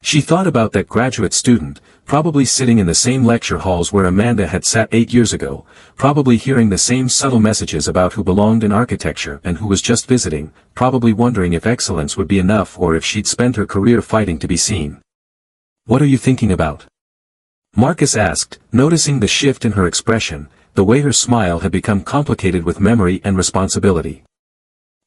She thought about that graduate student, probably sitting in the same lecture halls where Amanda had sat 8 years ago, probably hearing the same subtle messages about who belonged in architecture and who was just visiting, probably wondering if excellence would be enough or if she'd spent her career fighting to be seen. What are you thinking about? Marcus asked, noticing the shift in her expression, the way her smile had become complicated with memory and responsibility.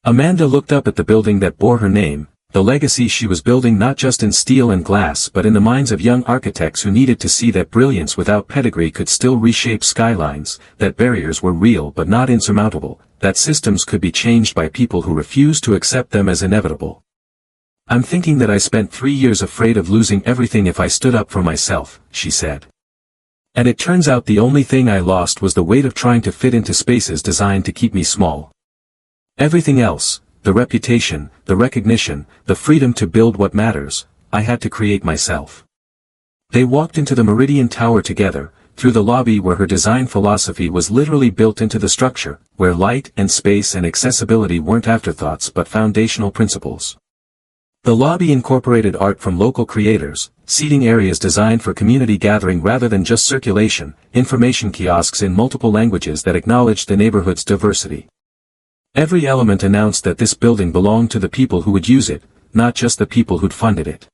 Amanda looked up at the building that bore her name, the legacy she was building not just in steel and glass but in the minds of young architects who needed to see that brilliance without pedigree could still reshape skylines, that barriers were real but not insurmountable, that systems could be changed by people who refused to accept them as inevitable. I'm thinking that I spent 3 years afraid of losing everything if I stood up for myself, she said. And it turns out the only thing I lost was the weight of trying to fit into spaces designed to keep me small. Everything else, the reputation, the recognition, the freedom to build what matters, I had to create myself. They walked into the Meridian Tower together, through the lobby where her design philosophy was literally built into the structure, where light and space and accessibility weren't afterthoughts but foundational principles. The lobby incorporated art from local creators, seating areas designed for community gathering rather than just circulation, information kiosks in multiple languages that acknowledged the neighborhood's diversity. Every element announced that this building belonged to the people who would use it, not just the people who'd funded it.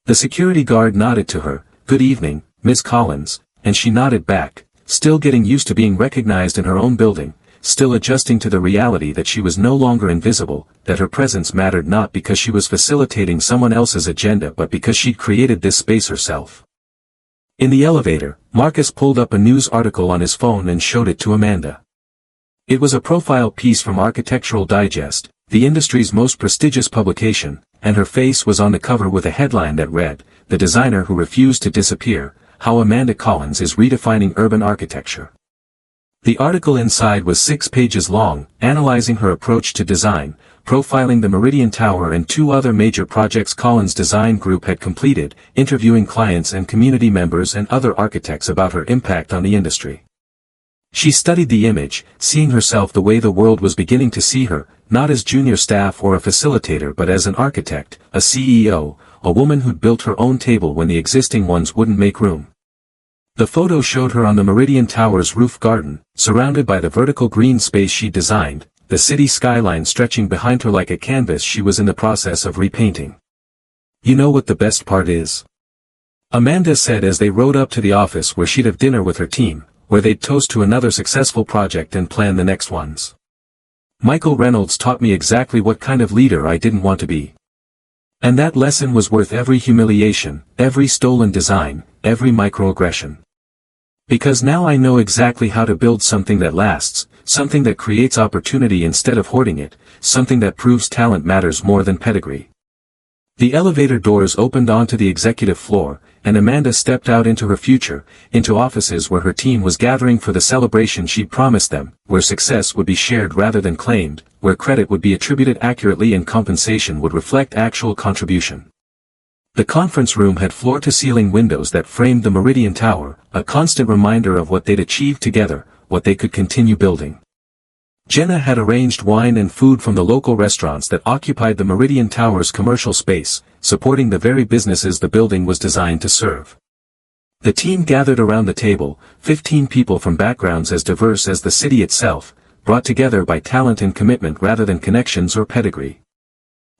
The security guard nodded to her, "Good evening, Miss Collins," and she nodded back, still getting used to being recognized in her own building, still adjusting to the reality that she was no longer invisible, that her presence mattered not because she was facilitating someone else's agenda but because she'd created this space herself. In the elevator, Marcus pulled up a news article on his phone and showed it to Amanda. It was a profile piece from Architectural Digest, the industry's most prestigious publication, and her face was on the cover with a headline that read, "The Designer Who Refused to Disappear, How Amanda Collins is Redefining Urban Architecture." The article inside was 6 pages long, analyzing her approach to design, profiling the Meridian Tower and 2 other major projects Collins' design group had completed, interviewing clients and community members and other architects about her impact on the industry. She studied the image, seeing herself the way the world was beginning to see her, not as junior staff or a facilitator but as an architect, a CEO, a woman who'd built her own table when the existing ones wouldn't make room. The photo showed her on the Meridian Tower's roof garden, surrounded by the vertical green space she designed, the city skyline stretching behind her like a canvas she was in the process of repainting. "You know what the best part is?" Amanda said as they rode up to the office where she'd have dinner with her team, where they'd toast to another successful project and plan the next ones. "Michael Reynolds taught me exactly what kind of leader I didn't want to be. And that lesson was worth every humiliation, every stolen design, every microaggression. Because now I know exactly how to build something that lasts, something that creates opportunity instead of hoarding it, something that proves talent matters more than pedigree." The elevator doors opened onto the executive floor, and Amanda stepped out into her future, into offices where her team was gathering for the celebration she'd promised them, where success would be shared rather than claimed, where credit would be attributed accurately and compensation would reflect actual contribution. The conference room had floor-to-ceiling windows that framed the Meridian Tower, a constant reminder of what they'd achieved together, what they could continue building. Jenna had arranged wine and food from the local restaurants that occupied the Meridian Tower's commercial space, supporting the very businesses the building was designed to serve. The team gathered around the table, 15 people from backgrounds as diverse as the city itself, brought together by talent and commitment rather than connections or pedigree.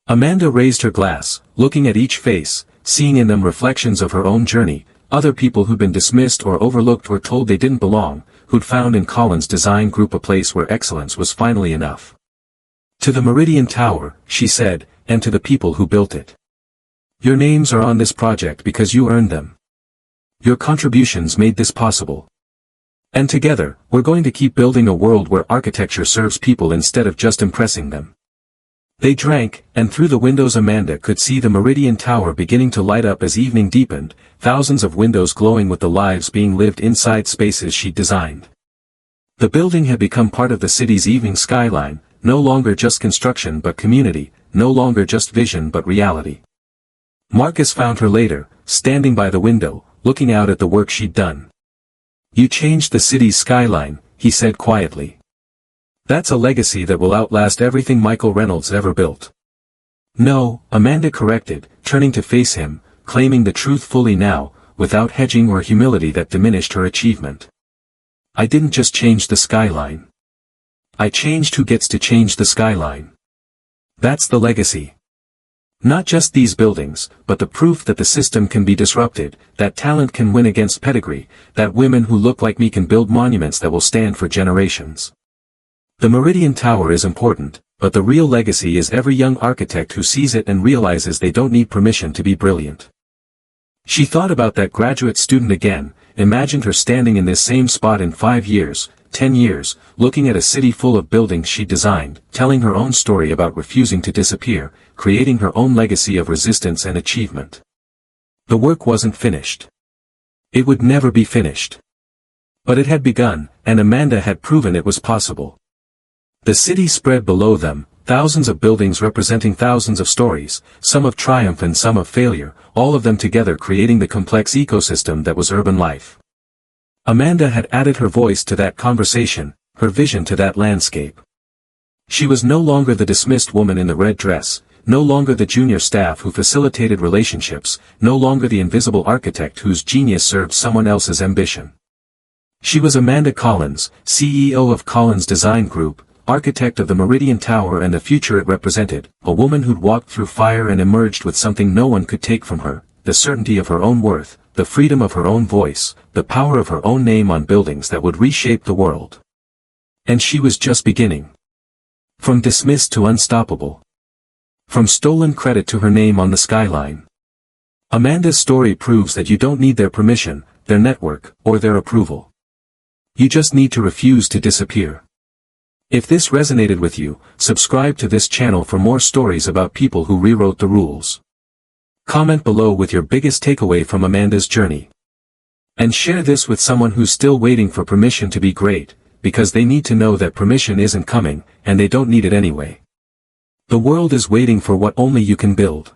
Amanda raised her glass, looking at each face, seeing in them reflections of her own journey, other people who'd been dismissed or overlooked or told they didn't belong, who'd found in Collins' design group a place where excellence was finally enough. "To the Meridian Tower," she said, "and to the people who built it. Your names are on this project because you earned them. Your contributions made this possible. And together, we're going to keep building a world where architecture serves people instead of just impressing them." They drank, and through the windows Amanda could see the Meridian Tower beginning to light up as evening deepened, thousands of windows glowing with the lives being lived inside spaces she'd designed. The building had become part of the city's evening skyline, no longer just construction but community, no longer just vision but reality. Marcus found her later, standing by the window, looking out at the work she'd done. "You changed the city's skyline," he said quietly. "That's a legacy that will outlast everything Michael Reynolds ever built." "No," Amanda corrected, turning to face him, claiming the truth fully now, without hedging or humility that diminished her achievement. "I didn't just change the skyline. I changed who gets to change the skyline. That's the legacy. Not just these buildings, but the proof that the system can be disrupted, that talent can win against pedigree, that women who look like me can build monuments that will stand for generations. The Meridian Tower is important, but the real legacy is every young architect who sees it and realizes they don't need permission to be brilliant." She thought about that graduate student again, imagined her standing in this same spot in 5 years, 10 years, looking at a city full of buildings she designed, telling her own story about refusing to disappear, creating her own legacy of resistance and achievement. The work wasn't finished. It would never be finished. But it had begun, and Amanda had proven it was possible. The city spread below them, thousands of buildings representing thousands of stories, some of triumph and some of failure, all of them together creating the complex ecosystem that was urban life. Amanda had added her voice to that conversation, her vision to that landscape. She was no longer the dismissed woman in the red dress, no longer the junior staff who facilitated relationships, no longer the invisible architect whose genius served someone else's ambition. She was Amanda Collins, CEO of Collins Design Group, architect of the Meridian Tower and the future it represented, a woman who'd walked through fire and emerged with something no one could take from her, the certainty of her own worth, the freedom of her own voice, the power of her own name on buildings that would reshape the world. And she was just beginning. From dismissed to unstoppable. From stolen credit to her name on the skyline. Amanda's story proves that you don't need their permission, their network, or their approval. You just need to refuse to disappear. If this resonated with you, subscribe to this channel for more stories about people who rewrote the rules. Comment below with your biggest takeaway from Amanda's journey. And share this with someone who's still waiting for permission to be great, because they need to know that permission isn't coming, and they don't need it anyway. The world is waiting for what only you can build.